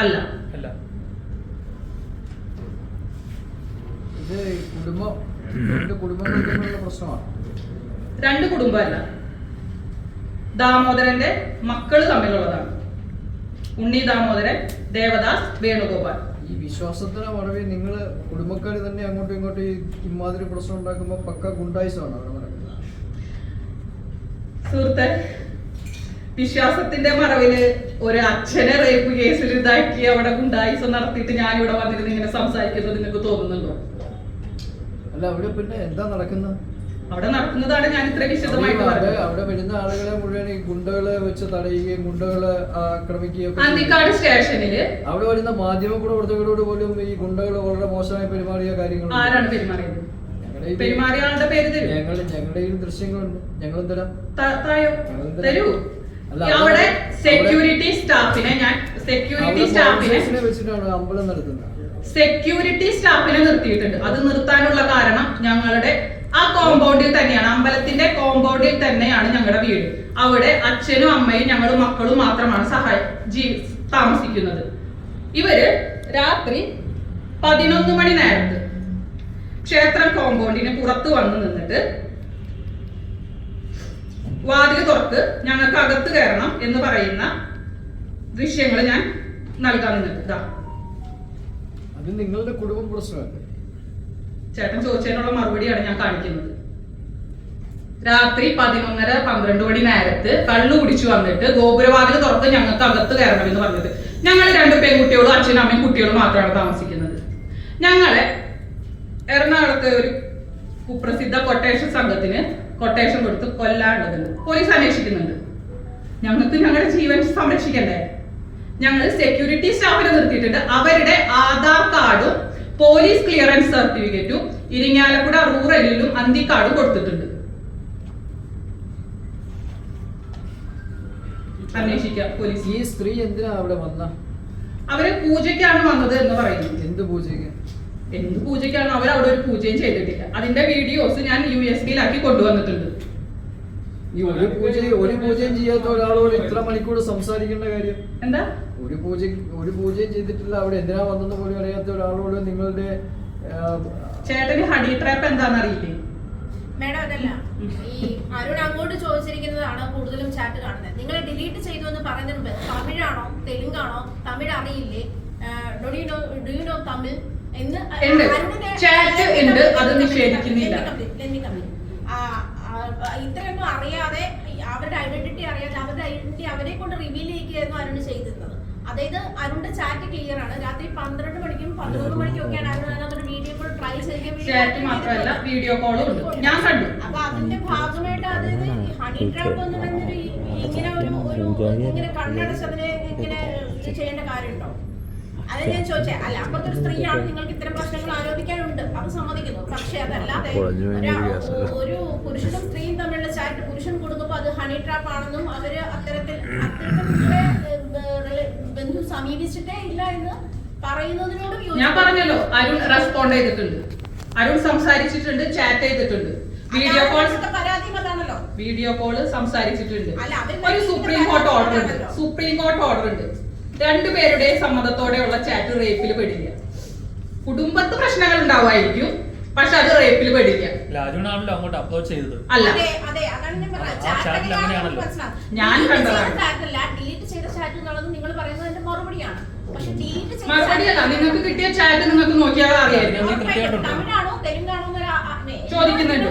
അല്ല. അല്ല. ഇത് കുടുംബങ്ങളുടെ പ്രശ്നമാണ്. 2 കുടുംബമല്ല, ദാമോദരന്റെ മക്കള് തമ്മിലുള്ളതാണ്. ഉണ്ണി ദാമോദരൻ, ദേവദാസ്, വേണുഗോപാൽ. ഈ വിശ്വാസത്തിന് മറവിൽ നിങ്ങൾ കുടുംബക്കാർ തന്നെ അങ്ങോട്ടും ഇങ്ങോട്ടും ഇമാതിരി പ്രശ്നം ഉണ്ടാക്കുമ്പോൾ പക്ക ഗുണ്ടായിസമാണ് അവിടെ നടക്കുന്നത്. സുഹൃത്തെ, വിശ്വാസത്തിന്റെ മറവില് ഒരു അച്ഛനെ റേപ്പ് കേസിൽ ഇതാക്കി അവിടെ ഗുണ്ടായിസം നടത്തിയിട്ട് ഞാൻ ഇവിടെ വന്നിരുന്ന് ഇങ്ങനെ സംസാരിക്കുന്നത് നിങ്ങൾക്ക് തോന്നുന്നുണ്ടോ? അല്ല, അവിടെ പിന്നെ എന്താ നടക്കുന്നത്? അവിടെ നടക്കുന്നതാണ് ഞാൻ ഇത്ര വിശദമായിട്ട് പറഞ്ഞത്. അവിടെ വരുന്ന ആളുകളെ മുഴുവൻ ഈ ഗുണ്ടകളെ വെച്ച് തടയുകയും ഗുണ്ടകളെ ആക്രമിക്കുകയും അന്തിക്കാട് സ്റ്റേഷനില് അവിടെ വരുന്ന മാധ്യമ പ്രവർത്തകരോട് പോലും ഈ ഗുണ്ടകൾ വളരെ മോശമായി പെരുമാറിയ കാര്യങ്ങൾ ആരാണ് പെരുമാറിയത്? പെരുമാറിയ ആളുടെ പേര് തരൂ. ഞങ്ങളുടെ ഈ ദൃശ്യങ്ങളുണ്ട്, ഞങ്ങളും തരാം. തരൂ. അല്ല, അവിടെ സെക്യൂരിറ്റി സ്റ്റാഫിനെ വെച്ചിട്ടാണ് അമ്പലം നടത്തുന്നത്. സെക്യൂരിറ്റി സ്റ്റാഫിനെ നിർത്തിയിട്ടുണ്ട്. അത് നിർത്താനുള്ള കാരണം ഞങ്ങളുടെ ആ കോമ്പൗണ്ടിൽ തന്നെയാണ്, അമ്പലത്തിന്റെ കോമ്പൗണ്ടിൽ തന്നെയാണ് ഞങ്ങളുടെ വീട്. അവിടെ അച്ഛനും അമ്മയും ഞങ്ങളും മക്കളും മാത്രമാണ് താമസിക്കുന്നത്. ഇവര് രാത്രി 11 മണി നേരത്ത് ക്ഷേത്രം കോമ്പൗണ്ടിന് പുറത്ത് വന്ന് നിന്നിട്ട് വാതിൽ തുറത്ത് ഞങ്ങൾക്ക് അകത്ത് കയറണം എന്ന് പറയുന്ന ദൃശ്യങ്ങൾ ഞാൻ നൽകാൻ നിന്നിട്ട്. അത് നിങ്ങളുടെ കുടുംബ പ്രശ്നമല്ലേ? ചേട്ടൻ ചോദിച്ചതിനുള്ള മറുപടിയാണ് ഞാൻ കാണിക്കുന്നത്. രാത്രി 11:30-12 മണി നേരത്ത് കള്ളു കുടിച്ചു വന്നിട്ട് ഗോപുരവാതിൽ തുറത്ത് ഞങ്ങൾക്ക് അകത്ത് കയറണം എന്ന് പറഞ്ഞത്. ഞങ്ങൾ 2 പെൺകുട്ടികളും അച്ഛനും അമ്മയും കുട്ടികളും മാത്രമാണ് താമസിക്കുന്നത്. ഞങ്ങളെ എറണാകുളത്തെ ഒരു കുപ്രസിദ്ധ കൊട്ടേഷൻ സംഘത്തിന് കൊട്ടേഷൻ കൊടുത്ത് കൊല്ലാനുള്ളതുണ്ട്. പോലീസ് അന്വേഷിക്കുന്നുണ്ട്. ഞങ്ങൾക്ക് ഞങ്ങളുടെ ജീവൻ സംരക്ഷിക്കണ്ടേ? ഞങ്ങൾ സെക്യൂരിറ്റി സ്റ്റാഫിനെ നിർത്തിയിട്ടുണ്ട്. അവരുടെ ആധാർ കാർഡും പോലീസ് ക്ലിയറൻസ് സർട്ടിഫിക്കറ്റും ഇരിങ്ങാലക്കുട റൂറലിലും അന്തിക്കാർഡും കൊടുത്തിട്ടുണ്ട്. അന്വേഷിക്കാം പോലീസ്. ഈ സ്ത്രീ എന്തിനാ അവിടെ വന്ന? അവര് പൂജയ്ക്കാണ് വന്നത് എന്ന് പറയുന്നു. എന്ത് പൂജയ്ക്ക്? എന്ത് പൂജയ്ക്കാണ്? അവർ അവിടെ ഒരു പൂജയും ചെയ്തിട്ടില്ല. അതിന്റെ വീഡിയോസ് ഞാൻ USB-ലാക്കി കൊണ്ടുവന്നിട്ടുണ്ട്. ഈ ഒരു പൂജയും ചെയ്യാത്ത ഒരാളോട് ഇത്ര മണിക്കൂർ സംസാരിക്കേണ്ട കാര്യം എന്താ? ഒരു പൂജയും ചെയ്തിട്ടില്ല, അവിടെ എന്തിനാ വന്നെന്ന് പോലും അറിയാത്ത ഒരാളോട് നിങ്ങളുടെ ചേട്ടന് ഹണി ട്രാപ്പ് എന്താണെന്ന് അറിയില്ലേ? മേഡം അതല്ല, ഈ അരുൺ അങ്ങോട്ട് ചോദിച്ചിരിക്കുന്നതാണ് കൂടുതലും ചാറ്റ് കാണുന്നത്. നിങ്ങൾ ഡിലീറ്റ് ചെയ്തു എന്ന് പറയുന്നതിന് മുമ്പ് തമിഴാണോ തെലുങ്കാണോ, തമിഴ് അറിയില്ലേ, ഡു യു നോ തമിഴ് എന്ന് ചാറ്റ് ഉണ്ട്, അത് നിഷേധിക്കുന്നില്ല. ഇത്രയൊന്നും അറിയാതെ അവരുടെ ഐഡന്റിറ്റി അവരെ കൊണ്ട് റിവീൽ ചെയ്യുകയായിരുന്നു അരുണ് ചെയ്തിരുന്നത്. അതായത് അരുണിന്റെ ചാറ്റ് ക്ലിയർ ആണ്. രാത്രി 12 മണിക്കും 13 മണിക്കും ഒക്കെയാണ് അരുൺ അതിനകത്തൊരു വീഡിയോ കോൾ ട്രൈ മാത്രമല്ല വീഡിയോ കോളും ഉണ്ട്, ഞാൻ കണ്ടു. അപ്പൊ അതിന്റെ ഭാഗമായിട്ട് അതായത് ഹണി ട്രാപ്പ് എന്ന് പറയുന്നത് ഇങ്ങനെ കണ്ണടച്ചതിനെ ഇങ്ങനെ ചെയ്യേണ്ട കാര്യമുണ്ടോ? അത് ഞാൻ ചോദിച്ചേ. അല്ല, അപ്പുറത്തെ ഒരു സ്ത്രീയാണ്, നിങ്ങൾക്ക് ഇത്തരം പ്രശ്നങ്ങൾ ആരോപിക്കാനുണ്ട്, അത് സമ്മതിക്കുന്നു. പക്ഷെ അതല്ലാതെ ഒരു പുരുഷനും സ്ത്രീയും തമ്മിലുള്ള ചാറ്റ് പുരുഷൻ കൊടുക്കുമ്പോൾ അത് ഹണി ട്രാപ്പ് ആണെന്നും അവര് അത്തരത്തിൽ ബന്ധു സമീപിച്ചിട്ടേ ഇല്ല എന്ന് പറയുന്നതിനോട് ഞാൻ പറഞ്ഞല്ലോ, അരുൺ റെസ്പോണ്ട് ചെയ്തിട്ടുണ്ട്, അരുൺ സംസാരിച്ചിട്ടുണ്ട്, ചാറ്റ് ചെയ്തിട്ടുണ്ട്, വീഡിയോ കോള് സംസാരിച്ചിട്ടുണ്ട്. ഒരു സുപ്രീം കോർട്ട് ഓർഡർ ഉണ്ട്. 2 പേരുടെയും സമ്മതത്തോടെയുള്ള ചാറ്റ് റേപ്പിൽ പെടില്ല. കുടുംബത്ത് പ്രശ്നങ്ങൾ ഉണ്ടാവുമായിരിക്കും, പക്ഷെ അത് റേപ്പിൽ പെടില്ല. അരുണാണല്ലോ അങ്ങോട്ട് അപ്ലോഡ് ചെയ്തത്. അല്ല, ഞാൻ കണ്ടതാണ്. ഡിലീറ്റ് ചെയ്ത ചാറ്റ് എന്നുള്ളത് നിങ്ങൾ പറയുന്നതിന്റെ മറുപടിയാണ്. മറുപടിയല്ല, നിങ്ങൾക്ക് കിട്ടിയ ചാറ്റ് നിങ്ങൾക്ക് നോക്കിയാൽ അറിയായിരിക്കും. തമിഴാണോ തെലുങ്കാണോ ചോദിക്കുന്നുണ്ട്.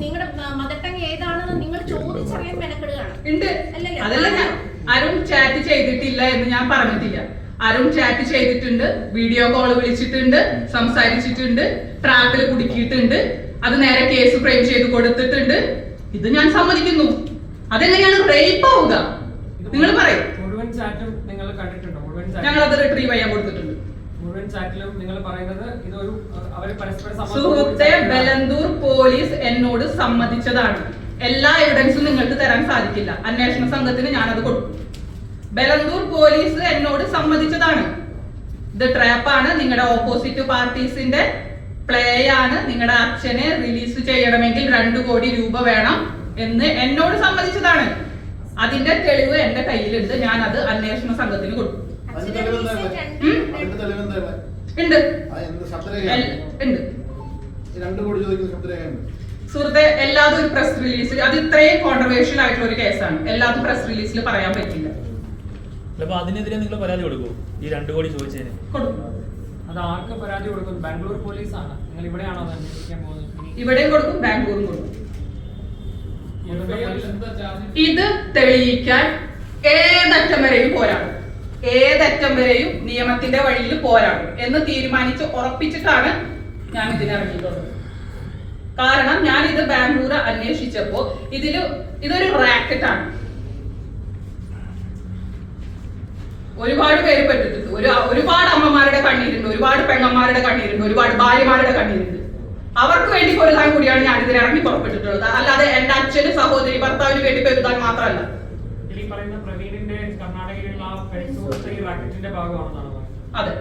നിങ്ങളുടെ മദർ ടങ് ഏതാണെന്ന് നിങ്ങൾ ചോദിച്ചറിയാൻ മെനക്കെടുകയാണ്. ഉണ്ട്, അതല്ല ഞാൻ അരുൺ ചാറ്റ് ചെയ്തിട്ടില്ല എന്ന് ഞാൻ പറഞ്ഞിട്ടില്ല. അരുൺ ചാറ്റ് ചെയ്തിട്ടുണ്ട്, വീഡിയോ കോൾ വിളിച്ചിട്ടുണ്ട്, സംസാരിച്ചിട്ടുണ്ട്, ട്രാപ്പിൽ കുടുക്കിയിട്ടുണ്ട്, അത് നേരെ കേസ് ഫ്രെയിം ചെയ്ത് കൊടുത്തിട്ടുണ്ട്. ഇത് ഞാൻ സമ്മതിക്കുന്നു. അതെങ്ങനെയാണ് റേപ്പ് ആവുക? നിങ്ങൾ പറയും. മുഴുവൻ ചാറ്റും നിങ്ങൾ കണ്ടിട്ടുണ്ടോ? ഞങ്ങൾ അത് റിട്രീവ് ചെയ്യാൻ കൊടുത്തിട്ടുണ്ട്. മുഴുവൻ ചാറ്റിലും നിങ്ങൾ പറയുന്നത് ഇതൊരു അവര് പരസ്പരം സുഹൃത്തെ, ബലന്തൂർ പോലീസ് എന്നോട് സമ്മതിച്ചതാണ്. എല്ലാ എവിഡൻസും നിങ്ങൾക്ക് തരാൻ സാധിക്കില്ല. അന്വേഷണ സംഘത്തിന് ഞാനത് കൊടുക്കും. ബലന്തൂർ പോലീസ് എന്നോട് സമ്മതിച്ചതാണ്. ഇത് ട്രാപ്പാണ്, നിങ്ങളുടെ ഓപ്പോസിറ്റ് പാർട്ടീസിന്റെ പ്ലേ ആണ്, നിങ്ങളുടെ അച്ഛനെ റിലീസ് ചെയ്യണമെങ്കിൽ 2 കോടി രൂപ വേണം എന്ന് എന്നോട് സമ്മതിച്ചതാണ്. അതിന്റെ തെളിവ് എന്റെ കയ്യിലുണ്ട്. ഞാൻ അത് അന്വേഷണ സംഘത്തിന് കൊടുക്കും. ഉണ്ട്. സുഹൃത്തെ, എല്ലാതും ഒരു പ്രസ് റിലീസിൽ, അത് ഇത്രയും കോൺട്രവേഴ്ഷ്യൽ ആയിട്ടുള്ള ഒരു കേസാണ്, എല്ലാതും പ്രസ് റിലീസിൽ പറയാൻ പറ്റില്ല. അപ്പൊ അതിനെതിരെ നിങ്ങൾ പരാതി കൊടുക്കുമോ? ഈ 2 കോടി ചോദിച്ചതിന് കൊടുക്കും. അത് ആർക്ക് പരാതി കൊടുക്കും? ബാംഗ്ലൂർ പോലീസാണ്. നിങ്ങൾ ഇവിടെയാണോ അന്വേഷിക്കാൻ പോകുന്നത്? ഇവിടെയും കൊടുക്കും, ബാംഗ്ലൂരും കൊടുക്കും. ഇത് തെളിയിക്കാൻ ഏതറ്റം വരെയും പോരാടും, ഏതറ്റം വരെയും നിയമത്തിന്റെ വഴിയിൽ പോരാടും എന്ന് തീരുമാനിച്ച് ഉറപ്പിച്ചിട്ടാണ് ഞാൻ ഇതിനിറങ്ങിയിട്ടുള്ളത്. കാരണം ഞാൻ ഇത് ബാംഗ്ലൂർ അന്വേഷിച്ചപ്പോ ഇതൊരു റാക്കറ്റാണ്. ഒരുപാട് പേര് പെട്ടിട്ടുണ്ട്. ഒരുപാട് അമ്മമാരുടെ കണ്ണീരുണ്ട്, ഒരുപാട് പെങ്ങന്മാരുടെ കണ്ണീരുണ്ട്, ഒരുപാട് ഭാര്യമാരുടെ കണ്ണീരുണ്ട്. അവർക്ക് വേണ്ടി പൊരുതാൻ കൂടിയാണ് ഞാൻ ഇതിൽ ഇറങ്ങി പുറപ്പെട്ടിട്ടുള്ളത്. അല്ലാതെ എന്റെ അച്ഛന്, സഹോദരി, ഭർത്താവിന് വേണ്ടി പൊരുതാൻ മാത്രമല്ല. അതെ,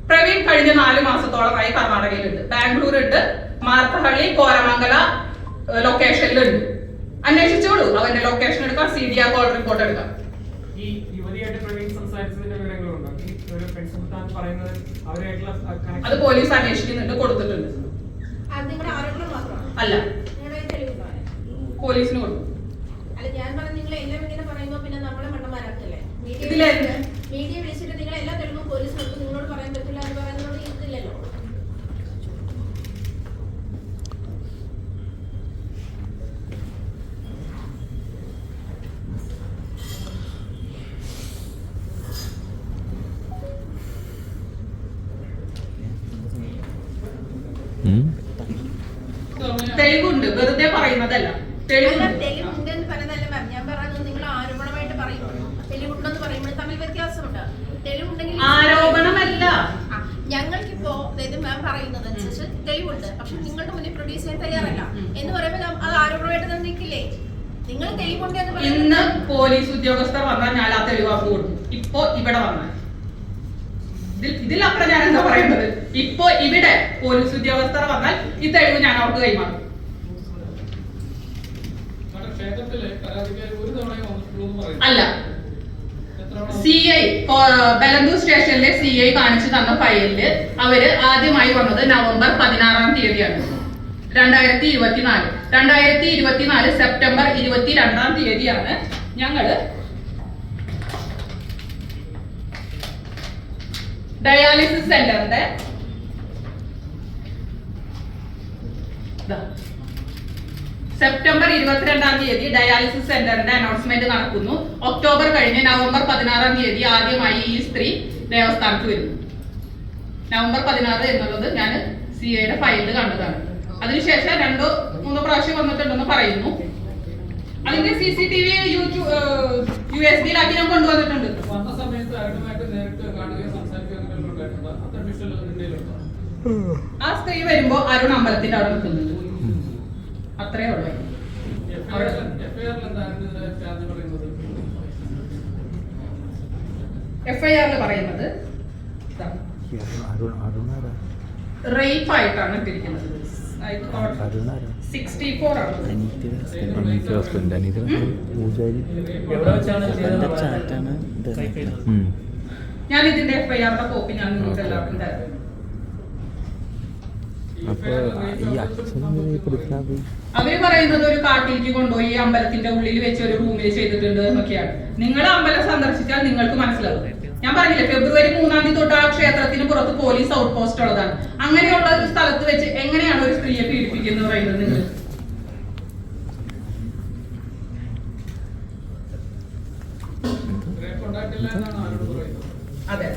പ്രവീൺ കഴിഞ്ഞ 4 മാസത്തോളമായി കർണാടകയിലുണ്ട്. ബാംഗ്ലൂരുണ്ട്, മാർത്തഹള്ളി, കോരമംഗല ലൊക്കേഷനിലുണ്ട്. അന്വേഷിച്ചോളൂ, അവന്റെ ലൊക്കേഷൻ എടുക്കാം, CDR കോൾ റിപ്പോർട്ട് എടുക്കാം. ഈ യുവതിയായിട്ട് പ്രവീൺ സംസാരിച്ചതിന്റെ വിവരങ്ങളുണ്ടോ? ഈ ഒരു പെൺസുഹൃത്താൻ പറയുന്നത് അവരായിട്ടുള്ള അത് പോലീസ് അന്വേഷിക്കുന്നുണ്ട്, കൊടുത്തിട്ടുണ്ട്. അത് നിങ്ങളുടെ ആരോപണം മാത്രമാണ്? അല്ല, നിങ്ങളുടെ തെളിവുണ്ടോ? പോലീസിന് കൊടുക്കും. അല്ല, ഞാൻ പറഞ്ഞ നിങ്ങൾ എല്ലാം ഇങ്ങനെ പറയുമ്പോ പിന്നെ നമ്മളെ മണ്ടന്മാരാക്കില്ലേ? ഇതിലെ- മീഡിയ വിളിച്ചിട്ട് നിങ്ങൾ എല്ലാ തെളിവും പോലീസ് കൊടുക്കും, നിങ്ങളോട് പറയാൻ പറ്റില്ല എന്ന് പറയുന്നതോട് ഇതില്ലല്ലോ. തെളിവുണ്ട്, വെറുതെ പറയുന്നതല്ല. അല്ല, തെളിവുണ്ട്. തെളിവുണ്ടെന്ന് പറയുന്നതല്ല മാം. ഞാൻ പറയുന്നത് നിങ്ങൾ ആരോപണമായിട്ട് പറയുമ്പോൾ തെളിവുണ്ടെന്ന് പറയുമ്പോൾ തമ്മിൽ വ്യത്യാസമുണ്ട്. തെളിവുണ്ടെങ്കിൽ ആരോപണമല്ല. ഞങ്ങൾക്കിപ്പോ അതായത് മാം പറയുന്നത് അനുസരിച്ച് തെളിവുണ്ട്, പക്ഷെ നിങ്ങളുടെ മുന്നിൽ പ്രൊഡ്യൂസ് ചെയ്യാൻ തയ്യാറല്ല എന്ന് പറയുമ്പോൾ അത് ആരോപണമായിട്ട് നിൽക്കില്ലേ? നിങ്ങൾ തെളിവുണ്ട് എന്ന് ഇന്ന് പറയുന്നത് പോലീസ് ഉദ്യോഗസ്ഥർ വന്നാൽ ഞാൻ ആ തെളിവാക്ക് കൊടുക്കും. ഇപ്പോ ഇവിടെ വന്നാൽ ഇതിലപ്പുറം ഞാൻ എന്താ പറയുന്നത്? ഇപ്പോ ഇവിടെ പോലീസ് ഉദ്യോഗസ്ഥർ വന്നാൽ ഈ തെളിവ് ഞാൻ അവർക്ക് കൈമാറും. അല്ല, CI ബലന്തൂർ സ്റ്റേഷനിലെ CI കാണിച്ചു തന്ന ഫയലില് അവര് ആദ്യമായി വന്നത് നവംബർ 16 തീയതിയാണ്, 2024. 2024 സെപ്റ്റംബർ 22 തീയതിയാണ് ഞങ്ങള് ഡയാലിസിസ് സെന്ററിന്റെ സെപ്റ്റംബർ 22 തീയതി ഡയാലിസിസ് സെന്ററിന്റെ അനൗൺസ്മെന്റ് നടക്കുന്നു. ഒക്ടോബർ കഴിഞ്ഞ് നവംബർ 16 തീയതി ആദ്യമായി ഈ സ്ത്രീ ദേവസ്ഥാനത്ത് വരുന്നു. നവംബർ 16 എന്നുള്ളത് ഞാൻ CIയുടെ ഫയലിൽ കണ്ടതാണ്. അതിനുശേഷം 2-3 പ്രാവശ്യം വന്നിട്ടുണ്ടെന്ന് പറയുന്നു. അതിന്റെ CCTV USB-യിലാക്കി ഞാൻ കൊണ്ടുവന്നിട്ടുണ്ട്. വന്ന സമയത്ത് അവരുമായിട്ട് നേരിട്ട് കാണുകയും സംസാരിക്കുകയും ആ സ്ത്രീ വരുമ്പോ അരുൺ അമ്പലത്തിന്റെ അവിടെ നിൽക്കുന്നുണ്ട്. അത്രേ ഉള്ളൂ. FIR പറയുന്നത് റേപ്പ് ആയിട്ടാണ് ഇട്ടിരിക്കുന്നത്. 64 ആണ്. എവിടെ വെച്ചാണ് ചെയ്തത്? ചാറ്റാണ് സൈക്കിളിൽ. ഞാൻ ഇതിന്റെ FIR-ന്റെ കോപ്പി ഞാൻ നിങ്ങൾക്ക് എല്ലാവർക്കും തരാം. അപ്പൊ ഈ അച്ഛൻ കൊടുക്കാതെ അവര് പറയുന്നത് ഒരു കാട്ടിലേക്ക് കൊണ്ടുപോയി അമ്പലത്തിന്റെ ഉള്ളിൽ വെച്ച് ഒരു റൂമിൽ ചെയ്തിട്ടുണ്ട് എന്നൊക്കെയാണ്. നിങ്ങൾ അമ്പലം സന്ദർശിച്ചാൽ നിങ്ങൾക്ക് മനസ്സിലാവും. ഞാൻ പറഞ്ഞില്ലേ, ഫെബ്രുവരി 3 തീയതി തൊട്ട് ആ ക്ഷേത്രത്തിന് പുറത്ത് പോലീസ് ഔട്ട് പോസ്റ്റ് ഉള്ളതാണ്. അങ്ങനെയുള്ള ഒരു സ്ഥലത്ത് വെച്ച് എങ്ങനെയാണ് ഒരു സ്ത്രീയെ പീഡിപ്പിക്കുന്നത് പറയുന്നത് നിങ്ങൾ? അതെ,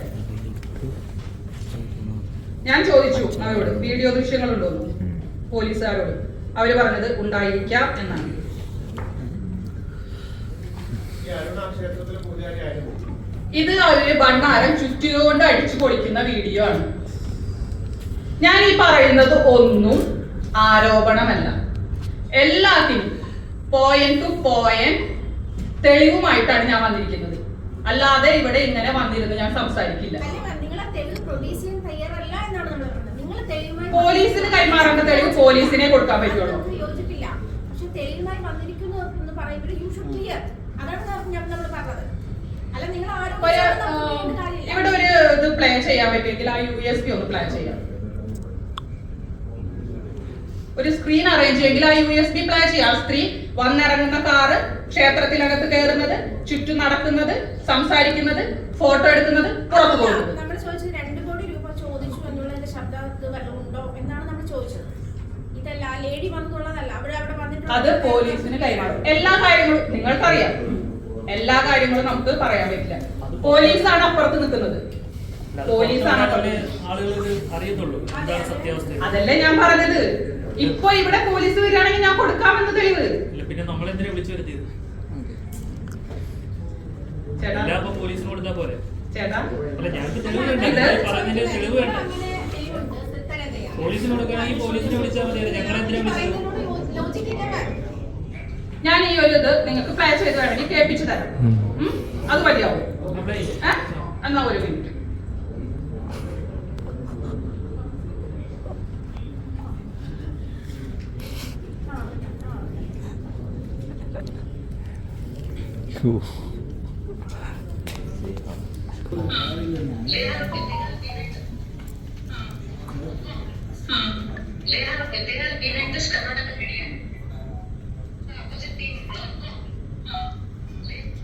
ഞാൻ ചോദിച്ചു അവരോട് വീഡിയോ ദൃശ്യങ്ങളുണ്ടോ പോലീസുകാരോട്. അവര് പറഞ്ഞത് ഉണ്ടായിരിക്കാം എന്നാണ്. ഇത് അവര് ഭണ്ഡാരം ചുറ്റുകൊണ്ട് അടിച്ചു പൊളിക്കുന്ന വീഡിയോ ആണ്. ഞാൻ ഈ പറയുന്നത് ഒന്നും ആരോപണമല്ല, എല്ലാത്തിനും പോയിന്റ് ടു പോയിന്റ് തെളിവുമായിട്ടാണ് ഞാൻ വന്നിരിക്കുന്നത്. അല്ലാതെ ഇവിടെ ഇങ്ങനെ വന്നിരുന്ന് ഞാൻ സംസാരിക്കില്ല. പോലീസിന് കൈമാറേണ്ട തെളിവ് പോലീസിനെ കൊടുക്കാൻ പറ്റുള്ളൂ. യോജിപ്പില്ല, പക്ഷെ തെളിവുമായി വന്നിരിക്കുന്നു എന്ന് പറയുമ്പോൾ യു ഷുഡ് ക്ലിയർ. അതാണ് നമ്മൾ പറഞ്ഞത്. അല്ല, നിങ്ങൾ ഇവിടെ ഒരു ഇത് പ്ലേ ചെയ്യാൻ പറ്റുമെങ്കിൽ ആ USB ഒന്ന് പ്ലേ ചെയ്യാം. ഒരു സ്ക്രീൻ അറേഞ്ച് ചെയ്യുമെങ്കിൽ ആ USB പ്ലേ ചെയ്യാം. ആ സ്ത്രീ വന്നിറങ്ങുന്ന കാറ്, ക്ഷേത്രത്തിനകത്ത് കയറുന്നത്, ചുറ്റും നടക്കുന്നത്, സംസാരിക്കുന്നത്, ഫോട്ടോ എടുക്കുന്നത്, പുറത്തു പോകുന്നത്. നമ്മൾ ചോദിച്ചത് 2 കോടി രൂപ ചോദിച്ചു എന്നുള്ളതിന്റെ ശബ്ദത്ത് വല്ലതുണ്ടോ എന്നാണ് നമ്മൾ ചോദിച്ചത്. ഇതല്ല ലേഡി വന്നുള്ളതല്ല. അവിടെ വന്നിട്ട് അത് പോലീസിന് കൈമാറും. എല്ലാ കാര്യങ്ങളും നിങ്ങൾക്കറിയാം, എല്ലാ കാര്യങ്ങളും നമുക്ക് പറയാൻ പറ്റില്ല. പോലീസാണ് അപ്പുറത്ത് നിൽക്കുന്നത്. പോലീസാണ് ആളുകൾ അറിയത്തുള്ളൂ എന്താണ് സത്യാവസ്ഥ. അതല്ലേ ഞാൻ പറഞ്ഞത്. ഇപ്പൊ ഇവിടെ പോലീസ് വരികയാണെങ്കിൽ ഞാൻ കൊടുക്കാമെന്ന് തെളിവ്. പിന്നെ നമ്മളെന്തിനാ വിളിച്ചു വരുത്തിയത്? ചേട്ടാ എല്ലാം അപ്പൊ പോലീസിന് കൊടുത്താ പോരെ? ചേട്ടാ അല്ല ഞങ്ങൾക്ക് തെളിവ് വേണ്ട. പറഞ്ഞതിന്റെ തെളിവ് വേണ്ട. പോലീസിന് കൊടുക്കുകയാണെങ്കിൽ പോലീസിനെ വിളിച്ചാൽ മതി. ഞങ്ങളെന്തിനാ വിളിച്ചത്? ഞാൻ ഈ ഒരു ഇത് നിങ്ങൾക്ക് പ്ലേ ചെയ്ത് വേണമെങ്കിൽ കേൾപ്പിച്ചു തരാം. അത് മതിയാവും. എന്നാ ഒരു മിനിറ്റ്.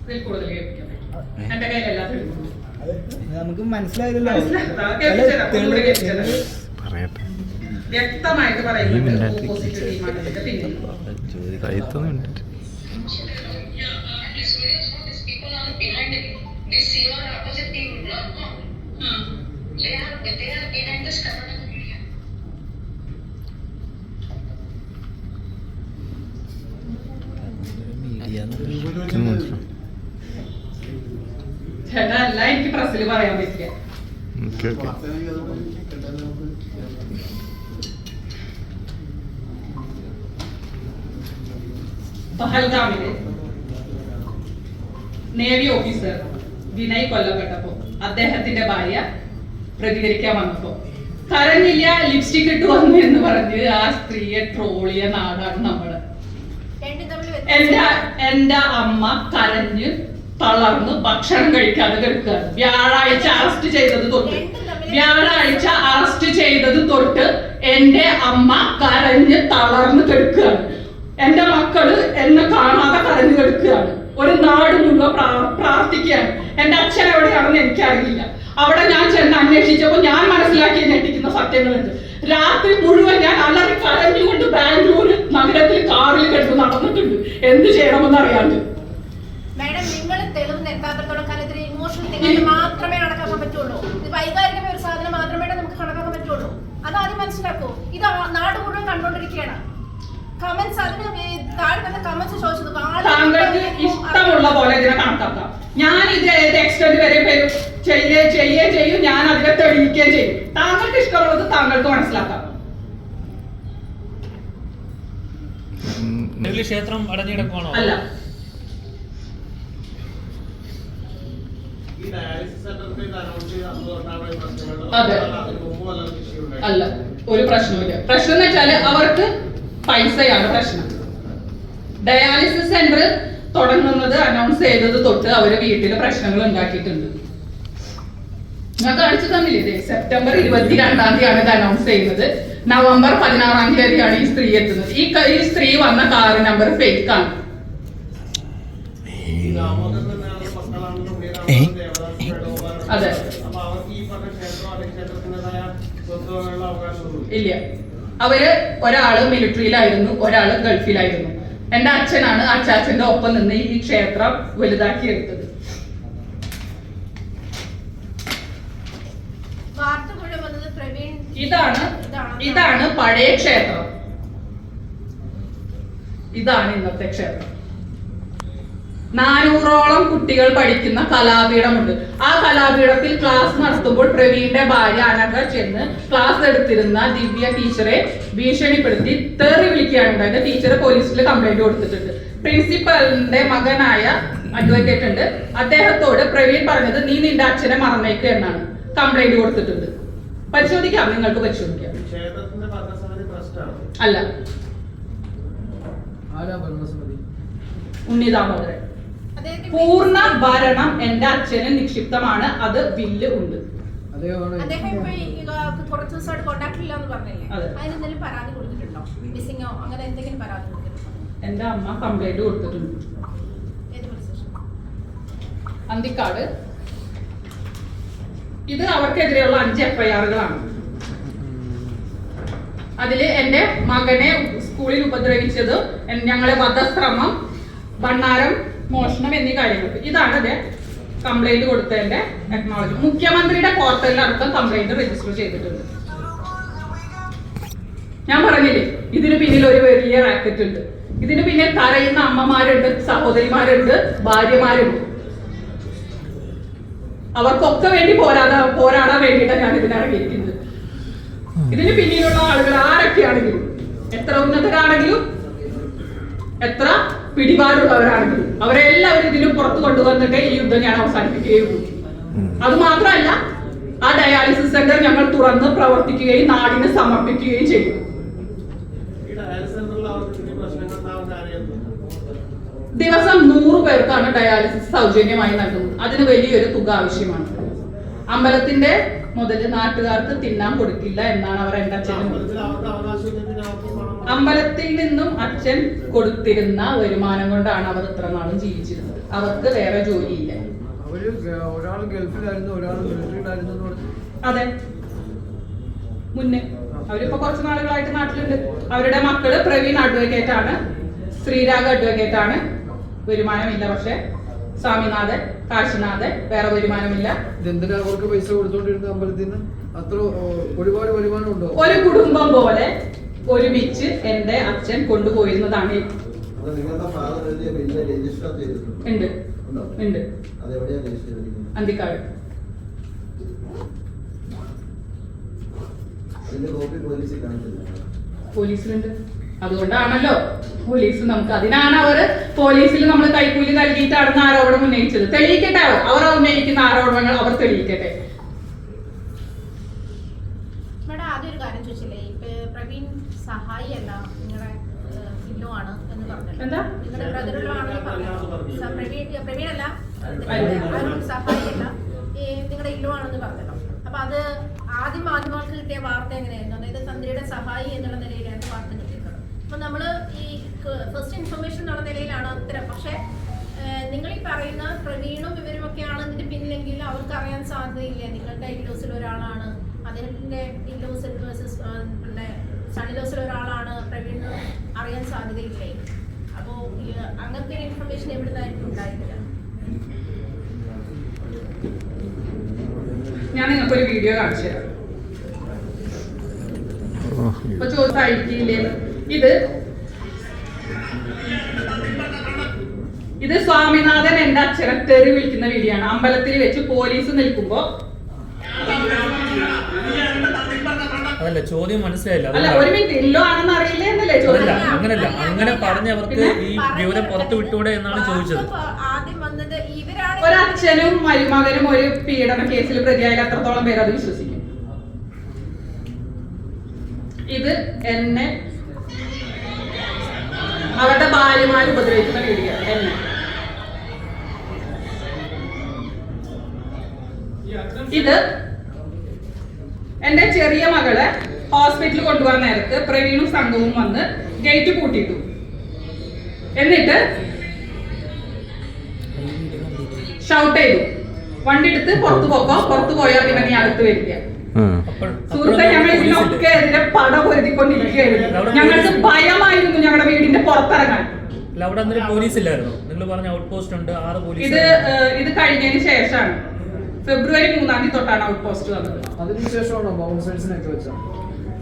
ഇതിൽ കൂടുതൽ കേൾപ്പിക്കാം. എന്റെ കയ്യിലെല്ലാം നമുക്ക് മനസ്സിലായല്ലോ. പറയട്ടെ. വ്യക്തമായിട്ട് പറയുന്നുണ്ട് ഓപ്പോസിറ്റ് ടീമാണ് ഇതിന്റെ പിന്നിൽ. ചോദിക്കാത്തൊന്നുണ്ട്. ചേട്ടാ അല്ല, എനിക്ക് പ്രസ്സിൽ പറയാൻ പറ്റില്ല. പഹൽഗാമില് നേവി ഓഫീസർ വിനയ് കൊല്ലപ്പെട്ടപ്പോ അദ്ദേഹത്തിന്റെ ഭാര്യ പ്രതികരിക്കാൻ വന്നപ്പോ കരഞ്ഞില്ല, ലിപ്സ്റ്റിക് ഇട്ട് വന്നു എന്ന് പറഞ്ഞ് ആ സ്ത്രീയെ ട്രോളിയ നാടാണ് നമ്മള്. എന്റെ അമ്മ കരഞ്ഞ് തളർന്ന് ഭക്ഷണം കഴിക്കാതെ കിടക്കുകയാണ്. വ്യാഴാഴ്ച അറസ്റ്റ് ചെയ്തത് തൊട്ട് എന്റെ അമ്മ കരഞ്ഞ് തളർന്ന് കിടക്കുകയാണ്. എന്റെ മക്കള് എന്നെ കാണാതെ കരഞ്ഞു കിടക്കുകയാണ്. ഒരു നാട് മുഴുവൻ പ്രാർത്ഥിക്കുകയാണ്. എന്റെ അച്ഛൻ എവിടെയാണെന്ന് എനിക്കറിയില്ല. അവിടെ ഞാൻ ചെന്ന് അന്വേഷിച്ചപ്പോൾ ഞാൻ മനസ്സിലാക്കി ഞെട്ടിക്കുന്ന സത്യങ്ങളുണ്ട്. രാത്രി മുഴുവൻ ഞാൻ അലറി കരഞ്ഞുകൊണ്ട് ബാംഗ്ലൂർ നഗരത്തിൽ കാറിൽ കിടന്ന് നടന്നിട്ടുണ്ട്. എന്ത് ചെയ്യണമെന്ന് അറിയാണ്ട്. മാഡം, നിങ്ങൾ തെളിവ് എത്താത്തോളം കാലത്തിന് ഇമോഷണൽ നിങ്ങൾക്ക് മാത്രമേ കണക്കാക്കാൻ പറ്റുള്ളൂ. ഇത് വൈകാരികമായ ഒരു സാധനം മാത്രമേ നമുക്ക് കണക്കാക്കാൻ പറ്റുള്ളൂ. അതാദ്യം മനസ്സിലാക്കൂ. ഇത് നാട് മുഴുവൻ കണ്ടുകൊണ്ടിരിക്കുകയാണ്. കമന്റ്സ്, അതിന് താഴെ തന്നെ കമന്റ്സ് ചോദിച്ചത് താങ്കൾക്ക് ഇഷ്ടമുള്ള പോലെ ഇതിനെ കണക്കാക്കാം. ഞാൻ ഇത് ഏത് എക്സ്റ്റെന്റ് വരെ ചെയ്യും. ഞാൻ അതിനെ തെളിയിക്കുകയും ചെയ്യും. താങ്കൾക്ക് ഇഷ്ടമുള്ളത് താങ്കൾക്ക് മനസ്സിലാക്കാം. ക്ഷേത്രം അടഞ്ഞിടക്കുവാണോ? അല്ല, അതെ, അല്ല, ഒരു പ്രശ്നമില്ല. പ്രശ്നം എന്ന് വെച്ചാല് അവർക്ക് പൈസയാണ് പ്രശ്നം. ഡയാലിസിസ് സെന്റർ തുടങ്ങുന്നത് അനൗൺസ് ചെയ്തത് തൊട്ട് അവര് വീട്ടില് പ്രശ്നങ്ങൾ ഉണ്ടാക്കിയിട്ടുണ്ട്. ഞാൻ കാണിച്ചു തന്നില്ലേ, സെപ്റ്റംബർ 22-ാം തീയതിയാണ് ഇത് അനൗൺസ് ചെയ്യുന്നത്. നവംബർ 16-ാം തീയതിയാണ് ഈ സ്ത്രീ എത്തുന്നത്. ഈ സ്ത്രീ വന്ന കാർ നമ്പർ ഫേക്ക് ആണ്. അതെ, ഇല്ല. അവര് ഒരാള് മിലിറ്ററിയിലായിരുന്നു, ഒരാള് ഗൾഫിലായിരുന്നു. എന്റെ അച്ഛനാണ് അച്ചാച്ചന്റെ ഒപ്പം നിന്ന് ഈ ക്ഷേത്രം വലുതാക്കി എടുത്തത്. ഇതാണ് പഴയ ക്ഷേത്രം. ഇതാണ് ഇന്നത്തെ ക്ഷേത്രം. 400ഓളം കുട്ടികൾ പഠിക്കുന്ന കലാപീഠമുണ്ട്. ആ കലാപീഠത്തിൽ ക്ലാസ് നടത്തുമ്പോൾ പ്രവീണിന്റെ ഭാര്യ അനഘ ചെന്ന് ക്ലാസ് എടുത്തിരുന്ന ദിവ്യ ടീച്ചറെ ഭീഷണിപ്പെടുത്തി തെറി വിളിക്കുകയാണ് ഉണ്ടായത്. ടീച്ചർ പോലീസിൽ കംപ്ലൈന്റ് കൊടുത്തിട്ടുണ്ട്. പ്രിൻസിപ്പലിന്റെ മകനായ അഡ്വക്കേറ്റ് ഉണ്ട്, അദ്ദേഹത്തോട് പ്രവീൺ പറഞ്ഞത് നീ നിന്റെ അച്ഛനെ മറന്നേക്ക് എന്നാണ്. കംപ്ലൈന്റ് കൊടുത്തിട്ടുണ്ട്. പരിശോധിക്കാം, നിങ്ങൾക്ക് പരിശോധിക്കാം. അല്ല, ഉണ്ണി ദാമോദരൻ. പൂർണ്ണ ഭരണം എന്റെ അച്ഛന് നിക്ഷിപ്തമാണ്. അത് ബില്ല് ഉണ്ട്. അദ്ദേഹം കുറച്ച് ദിവസമായിട്ട് കോണ്ടാക്ട് ഇല്ല എന്ന് പറഞ്ഞില്ലേ? അതിനെന്തെങ്കിലും പരാതി കൊടുത്തിട്ടുണ്ടോ? മിസ്സിങ്ങോ അങ്ങനെ എന്തെങ്കിലും പരാതി കൊടുത്തിട്ടുണ്ടോ? എന്റെ അമ്മ കംപ്ലൈന്റ് കൊടുത്തിട്ടുണ്ട്. ഏത് പോലീസ് സ്റ്റേഷൻ? അന്തിക്കാട്. ഇത് അവർക്കെതിരെയുള്ള 5 FIR-കളാണ്. അതില് എന്റെ മകനെ സ്കൂളിൽ ഉപദ്രവിച്ചത്, ഞങ്ങളെ വധശ്രമം, ഭണ്ണാരം, മോഷണം എന്നീ കാര്യങ്ങൾ. ഇതാണ് അതെ കംപ്ലൈന്റ് കൊടുത്തതിന്റെ ടെക്നോളജി. മുഖ്യമന്ത്രിയുടെ പോർട്ടലിലടക്കം കംപ്ലൈന്റ് രജിസ്റ്റർ ചെയ്തിട്ടുണ്ട്. ഞാൻ പറഞ്ഞില്ലേ ഇതിന് പിന്നിൽ ഒരു വലിയ റാക്കറ്റ് ഉണ്ട്. ഇതിന് പിന്നിൽ കരയുന്ന അമ്മമാരുണ്ട്, സഹോദരിമാരുണ്ട്, ഭാര്യമാരുണ്ട്. അവർക്കൊക്കെ വേണ്ടി പോരാടാൻ വേണ്ടിയിട്ടാണ് ഞാൻ ഇതിനിറങ്ങിയിരിക്കുന്നത്. ഇതിന് പിന്നിലുള്ള ആളുകൾ ആരൊക്കെയാണെങ്കിലും, എത്ര ഉന്നതരാണെങ്കിലും, എത്ര പിടിപാടുള്ളവരാണെങ്കിലും, അവരെല്ലാവരും ഇതിന് പുറത്തു കൊണ്ടുവന്നിട്ടേ ഈ യുദ്ധം ഞാൻ അവസാനിപ്പിക്കുകയുള്ളൂ. അത് മാത്രമല്ല, ആ ഡയാലിസിസ് സെന്റർ ഞങ്ങൾ തുറന്ന് പ്രവർത്തിക്കുകയും നാടിന് സമർപ്പിക്കുകയും ചെയ്യും. ദിവസം 100 പേർക്കാണ് ഡയാലിസിസ് സൗജന്യമായി നൽകുന്നത്. അതിന് വലിയൊരു തുക ആവശ്യമാണ്. അമ്പലത്തിന്റെ മുതൽ നാട്ടുകാർക്ക് തിന്നാൻ കൊടുക്കില്ല എന്നാണ് അവർ എന്റെ അച്ഛനും. അമ്പലത്തിൽ നിന്നും അച്ഛൻ കൊടുത്തിരുന്ന വരുമാനം കൊണ്ടാണ് അവർ ഇത്ര നാളും ജീവിച്ചിരുന്നത്. അവർക്ക് വേറെ ജോലിയില്ല. ഒരാൾ ഗൾഫിലായിരുന്നു, ഒരാൾ മിലിറ്ററിയിലായിരുന്നു. അതെ, മുന്നേ അവരിപ്പോ കുറച്ച് നാളുകളായിട്ട് നാട്ടിലുണ്ട്. അവരുടെ മക്കള് പ്രവീൺ അഡ്വക്കേറ്റ് ആണ്, ശ്രീരാഗ് അഡ്വക്കേറ്റ് ആണ്. വരുമാനമില്ല. പക്ഷെ സ്വാമിനാഥൻ, കാശിനാഥൻ വേറെ വരുമാനമില്ല. എന്തിനാ അവർക്ക് പൈസ കൊടുത്തോണ്ടിരുന്നത് അമ്പലത്തിൽ നിന്ന്? അത്ര ഒരുപാട് വരുമാനം ഉണ്ടോ? ഒരു കുടുംബം പോലെ ഒരുമിച്ച് എന്റെ അച്ഛൻ കൊണ്ടുപോയിരുന്നതാണ്. ഉണ്ട് ഉണ്ട് അന്തിക്കാട്. പോലീസിലുണ്ട്. അതുകൊണ്ടാണല്ലോ പോലീസ് നമുക്ക്, അതിനാണ് അവര് പോലീസിൽ നമ്മൾ കൈക്കൂലി നൽകിയിട്ടാണെന്ന് ആരോപണം ഉന്നയിച്ചത്. തെളിയിക്കട്ടെ, അവർ ഉന്നയിക്കുന്ന ആരോപണങ്ങൾ അവർ തെളിയിക്കട്ടെ. മേഡം ആദ്യം ഒരു കാര്യം ചോദിച്ചില്ലേ, പ്രവീൺ സഹായി അല്ല നിങ്ങളുടെ ഇല്ലോ ആണ് എന്ന് പറഞ്ഞല്ലോ. എന്താ നിങ്ങളുടെ ബ്രദറിലോ ആണെന്ന് പറഞ്ഞല്ലോ. പ്രവീൺ അല്ല, സഹായി അല്ല, നിങ്ങളുടെ ഇല്ലോ ആണെന്ന് പറഞ്ഞല്ലോ. അപ്പൊ അത് ആദ്യം മാധ്യമങ്ങൾക്ക് കിട്ടിയ വാർത്ത എങ്ങനെയായിരുന്നു? അതായത് തന്ത്രിയുടെ സഹായി എന്നുള്ള നിലയിലാണ് വാർത്ത കിട്ടിയിരുന്നത്. അപ്പൊ നമ്മള് ഈ ഫസ്റ്റ് ഇൻഫർമേഷൻ എന്നുള്ള നിലയിലാണ് ഉത്തരം. പക്ഷെ നിങ്ങൾ ഈ പറയുന്ന പ്രവീണും ഇവരുമൊക്കെയാണ് ഇതിന്റെ പിന്നിലെങ്കിൽ അവർക്ക് അറിയാൻ സാധ്യതയില്ല നിങ്ങളുടെ ഇല്ലോസിൽ ഒരാളാണ്, അദ്ദേഹത്തിന്റെ ഇല്ലോസിൽ സണിലോസിൽ ഒരാളാണ് പ്രവീൺ, അറിയാൻ സാധ്യതയില്ലേ? അപ്പോ അങ്ങനത്തെ ഒരു ഇൻഫർമേഷൻ എവിടുന്നായിരിക്കും ഉണ്ടായിട്ടില്ല? ഞാൻ നിങ്ങൾക്കൊരു വീഡിയോ കാണിച്ചു തരാം. ഇപ്പൊ ചോദിച്ചില്ലേ, ഇത് സ്വാമിനാഥൻ എന്റെ അച്ഛനെ തെറി വിളിക്കുന്ന വീഡിയോ ആണ്. അമ്പലത്തിൽ വെച്ച് പോലീസ് നിൽക്കുമ്പോ. അതല്ല ചോദ്യം മനസ്സിലായില്ല. അല്ല, ഒരു മിനിറ്റ്, ഇല്ലോ ആണെന്ന് അറിയില്ല എന്നല്ലേ ചോദ്യം? അങ്ങനല്ല, അങ്ങനെ പറഞ്ഞവർക്ക് ഈ വിവരം പുറത്തു വിട്ടൂടെ എന്നാണ് ചോദിച്ചത്. ഒരച്ഛനും മരുമകനും ഒരു പീഡന കേസിൽ പ്രതിയായാലും അത്രത്തോളം പേര് അത് വിശ്വസിക്കും. ഇത് എന്നെ അവരുടെ ഭാര്യമാർ ഉപദ്രവിക്കുന്ന വീഡിയോ. എന്നെ ഇത് എന്റെ ചെറിയ മകളെ ഹോസ്പിറ്റലിൽ കൊണ്ടുപോകാൻ നേരത്ത് പ്രവീണും സംഘവും വന്ന് ഗേറ്റ് പൂട്ടിയിട്ടു. എന്നിട്ട് ഷൗട്ട് ചെയ്തു, വണ്ടി എടുത്ത് പുറത്തു പോക്കോ, പുറത്തു പോയാൽ പിന്നെ നീ അകത്ത് വരിക. സുഹൃത്തെ, ഞങ്ങൾ ഇതിനൊക്കെ എതിരെ പട പൊരുതിക്കൊണ്ടിരിക്കുകയായിരുന്നു. ഞങ്ങൾക്ക് ഭയമായിരുന്നു ഞങ്ങളുടെ വീടിന്റെ പുറത്തിറങ്ങാൻ. ഇത് കഴിഞ്ഞതിന് ശേഷമാണ്, ഫെബ്രുവരി 3-ാം തീയതി തൊട്ടാണ് ഔട്ട് പോസ്റ്റ് വന്നത്.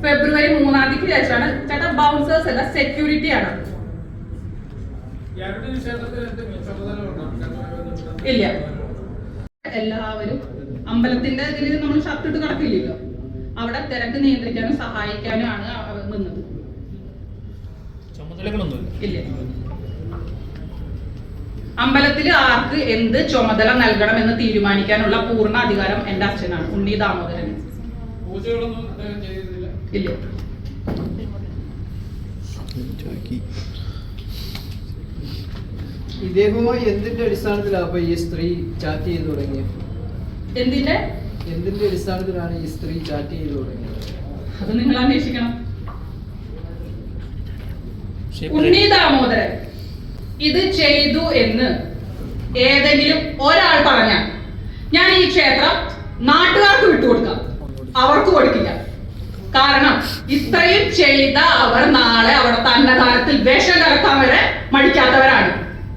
ഫെബ്രുവരി 3-ാം തീയതിക്ക് ശേഷമാണ്. ചേട്ടാ, ബൗൺസേഴ്സ് അല്ല, സെക്യൂരിറ്റി ആണ്. ഇല്ല, എല്ലാവരും അമ്പലത്തിന്റെ ഇതിൽ നമ്മൾ ഷർട്ട് ഇട്ട് കിടക്കില്ലല്ലോ. അവിടെ തിരക്ക് നിയന്ത്രിക്കാനും സഹായിക്കാനും ആണ് നിന്നത്. ഇല്ല, അമ്പലത്തിൽ ആർക്ക് എന്ത് ചുമതല നൽകണമെന്ന് തീരുമാനിക്കാനുള്ള പൂർണ്ണ അധികാരം എന്റെ അച്ഛനാണ്, ഉണ്ണി ദാമോദരൻ. ഇല്ല. ഇദ്ദേഹവുമായി എന്തിന്റെ അടിസ്ഥാനത്തിലാണ് ഈ സ്ത്രീ ചാറ്റ് ചെയ്ത് തുടങ്ങിയത്? എന്തിന്റെ അടിസ്ഥാനത്തിലാണ് ഈ സ്ത്രീ ചാറ്റ് ചെയ്ത് തുടങ്ങിയത്? അത് നിങ്ങൾ അന്വേഷിക്കണം. ഉണ്ണി ദാമോദരൻ ഇത് ചെയ്തു എന്ന് ഏതെങ്കിലും ഒരാൾ പറഞ്ഞാൽ ഞാൻ ഈ ക്ഷേത്രം നാട്ടുകാർക്ക് വിട്ടുകൊടുക്കാം, അവർക്ക് കൊടുക്കില്ല. കാരണം ഇത്രയും ചെയ്ത അവർ നാളെ അവിടുത്തെ അന്നദാനത്തിൽ വിഷം കലക്കാൻ വരെ മടിക്കാത്തവരാണ്.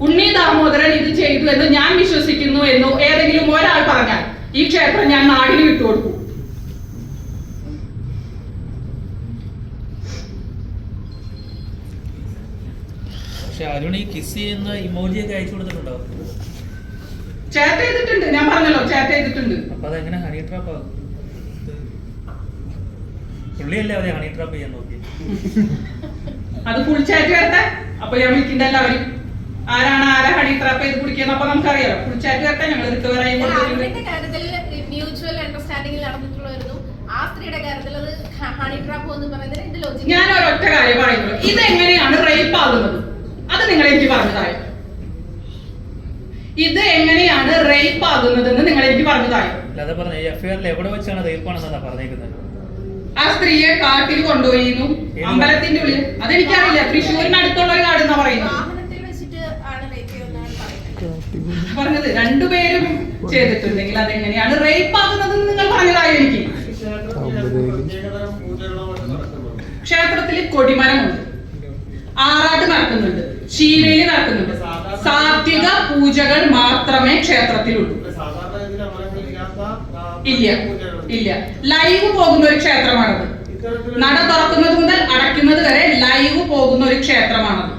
ഉണ്ണി ദാമോദരൻ ഇത് ചെയ്തു എന്ന് ഞാൻ വിശ്വസിക്കുന്നു എന്ന് ഏതെങ്കിലും ഒരാൾ പറഞ്ഞാൽ ഈ ക്ഷേത്രം ഞാൻ നാടിന് വിട്ടുകൊടുക്കും. പക്ഷെ അരുൺ ഈ കിസ് ചെയ്യുന്ന ഇമോജിയൊക്കെ അയച്ചു കൊടുത്തിട്ടുണ്ടോ? ചാറ്റ് ചെയ്തിട്ടുണ്ട്, ഞാൻ പറഞ്ഞല്ലോ ചാറ്റ് ചെയ്തിട്ടുണ്ട്. അപ്പൊ അതെങ്ങനെ ഹണി ട്രാപ്പ് ആകും? പുള്ളിയല്ലേ അവരെ ഹണി ട്രാപ്പ് ചെയ്യാൻ നോക്കി? അത് ഫുൾ ചാറ്റ് വരട്ടെ, അപ്പൊ ഞാൻ വിളിക്കണ്ട എല്ലാവരും. ആരാ ഹണി ട്രാപ്പ് ചെയ്ത് കുടിക്കുന്നത് അപ്പൊ നമുക്കറിയാലോ. ഫുൾ ചാറ്റ് വരട്ടെ, ഞങ്ങൾ റിക്കവർ ആയി അവരുടെ കാര്യത്തിൽ മ്യൂച്വൽ അണ്ടർസ്റ്റാൻഡിംഗിൽ നടന്നിട്ടുള്ളതായിരുന്നു. ആ സ്ത്രീയുടെ കാര്യത്തിൽ അത് ഹണി ട്രാപ്പ് എന്ന് പറയുന്നത് ഇത് ലോജിക്. ഞാൻ ഒരൊറ്റ കാര്യം പറയുന്നുള്ളൂ, ഇതെങ്ങനെയാണ് റേപ്പ് ആകുന്നത് അത് നിങ്ങൾ എനിക്ക് പറഞ്ഞതായോ? ഇത് എങ്ങനെയാണ് റേപ്പ് ആകുന്നതെന്ന് നിങ്ങൾ എനിക്ക് പറഞ്ഞതായോ? അല്ലാതെ പറഞ്ഞ എഫ്ഐആറിൽ എവിടെ വെച്ചാണ് റേപ്പാണെന്നാ പറഞ്ഞേക്കുന്നത്? ആ സ്ത്രീയെ കാട്ടിൽ കൊണ്ടുപോയിരുന്നു, അമ്പലത്തിന്റെ ഉള്ളിൽ. അതെനിക്കറിയില്ല, തൃശ്ശൂരിനടുത്തുള്ള ഒരു കാട് എന്നാ പറയുന്നത്. വാഹനത്തിൽ വെച്ചിട്ട് ആണ് റേപ്പ് ചെയ്യുന്നതാണ് പറയുന്നത്. പറഞ്ഞത് രണ്ടുപേരും ചെയ്തിട്ടുണ്ടെങ്കിൽ അതെങ്ങനെയാണ് റേപ്പ് ആകുന്നതെന്ന് നിങ്ങൾ പറഞ്ഞതായോ എനിക്ക്? ക്ഷേത്രത്തിൽ കൊടിമരമുണ്ട്, ആറാട്ട് നടക്കുന്നുണ്ട്, ശീവേലി നടക്കുന്നുണ്ട്. സാത്വിക പൂജകൾ മാത്രമേ ക്ഷേത്രത്തിലുള്ളൂ. ഇല്ല. ലൈവ് പോകുന്ന ഒരു ക്ഷേത്രമാണത്. നട തുറക്കുന്നത് മുതൽ അടയ്ക്കുന്നത് വരെ ലൈവ് പോകുന്ന ഒരു ക്ഷേത്രമാണത്.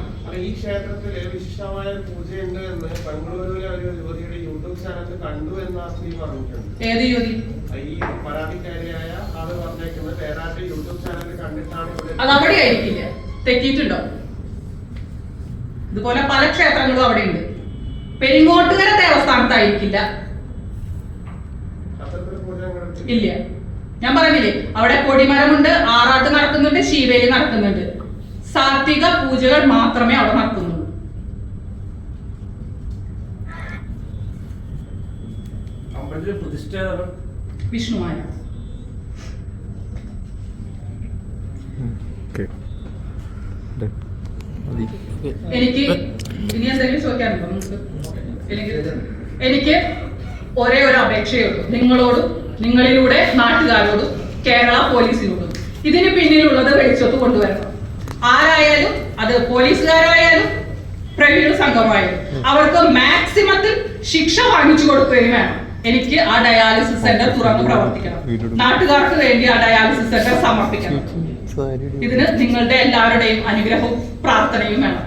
ഈ ക്ഷേത്രത്തില് വിശിഷ്ടമായ പൂജയുണ്ട് എന്ന് ബംഗളൂരുവിലെ ഒരു യുവതിയുടെ യൂട്യൂബ് ചാനലിൽ കണ്ടു എന്ന് ആ സ്ത്രീ പറഞ്ഞിട്ടുണ്ട്. ഏത് യുവതി? ഈ പരാതിക്കാരിയായ ആള് പറഞ്ഞേക്കുന്നത് വേറെ യൂട്യൂബ് ചാനലിൽ കണ്ടിട്ടാണ് ഇവിടെ. അത് അവിടെ ആയിരിക്കില്ല, തെറ്റിയിട്ടുണ്ടോ? ഇതുപോലെ പല ക്ഷേത്രങ്ങളും അവിടെ ഉണ്ട്. പെരിങ്ങോട്ടുകര ദേവസ്ഥാനത്തായിരിക്കില്ല. ഇല്ല, ഞാൻ പറഞ്ഞില്ലേ, അവിടെ കൊടിമരമുണ്ട്, ആറാട്ട് നടക്കുന്നുണ്ട്, ശീവേലി നടക്കുന്നുണ്ട്. സാത്വിക പൂജകൾ മാത്രമേ അവിടെ നടക്കുന്നുള്ളൂ. അമ്പലത്തിലെ പ്രതിഷ്ഠ വിഷ്ണുമായ. എനിക്ക് ഇനി എന്തെങ്കിലും ചോദിക്കാനുണ്ടോ നിങ്ങൾക്ക്? എനിക്ക് ഒരേ ഒരു അപേക്ഷയേ ഉള്ളൂ, നിങ്ങളോടും നിങ്ങളിലൂടെ നാട്ടുകാരോടും കേരള പോലീസിനോടും. ഇതിന് പിന്നിലുള്ളത് വെളിച്ചത്ത് കൊണ്ടുവരണം. ആരായാലും, അത് പോലീസുകാരായാലും പ്രവീണ സംഘമായാലും, അവർക്ക് മാക്സിമത്തിൽ ശിക്ഷ വാങ്ങിച്ചു കൊടുക്കുകയും വേണം. എനിക്ക് ആ ഡയാലിസിസ് സെന്റർ തുറന്ന് പ്രവർത്തിക്കണം. നാട്ടുകാർക്ക് വേണ്ടി ആ ഡയാലിസിസ് സെന്റർ സമർപ്പിക്കണം. ഇതിന് നിങ്ങളുടെ എല്ലാവരുടെയും അനുഗ്രഹവും പ്രാർത്ഥനയും വേണം.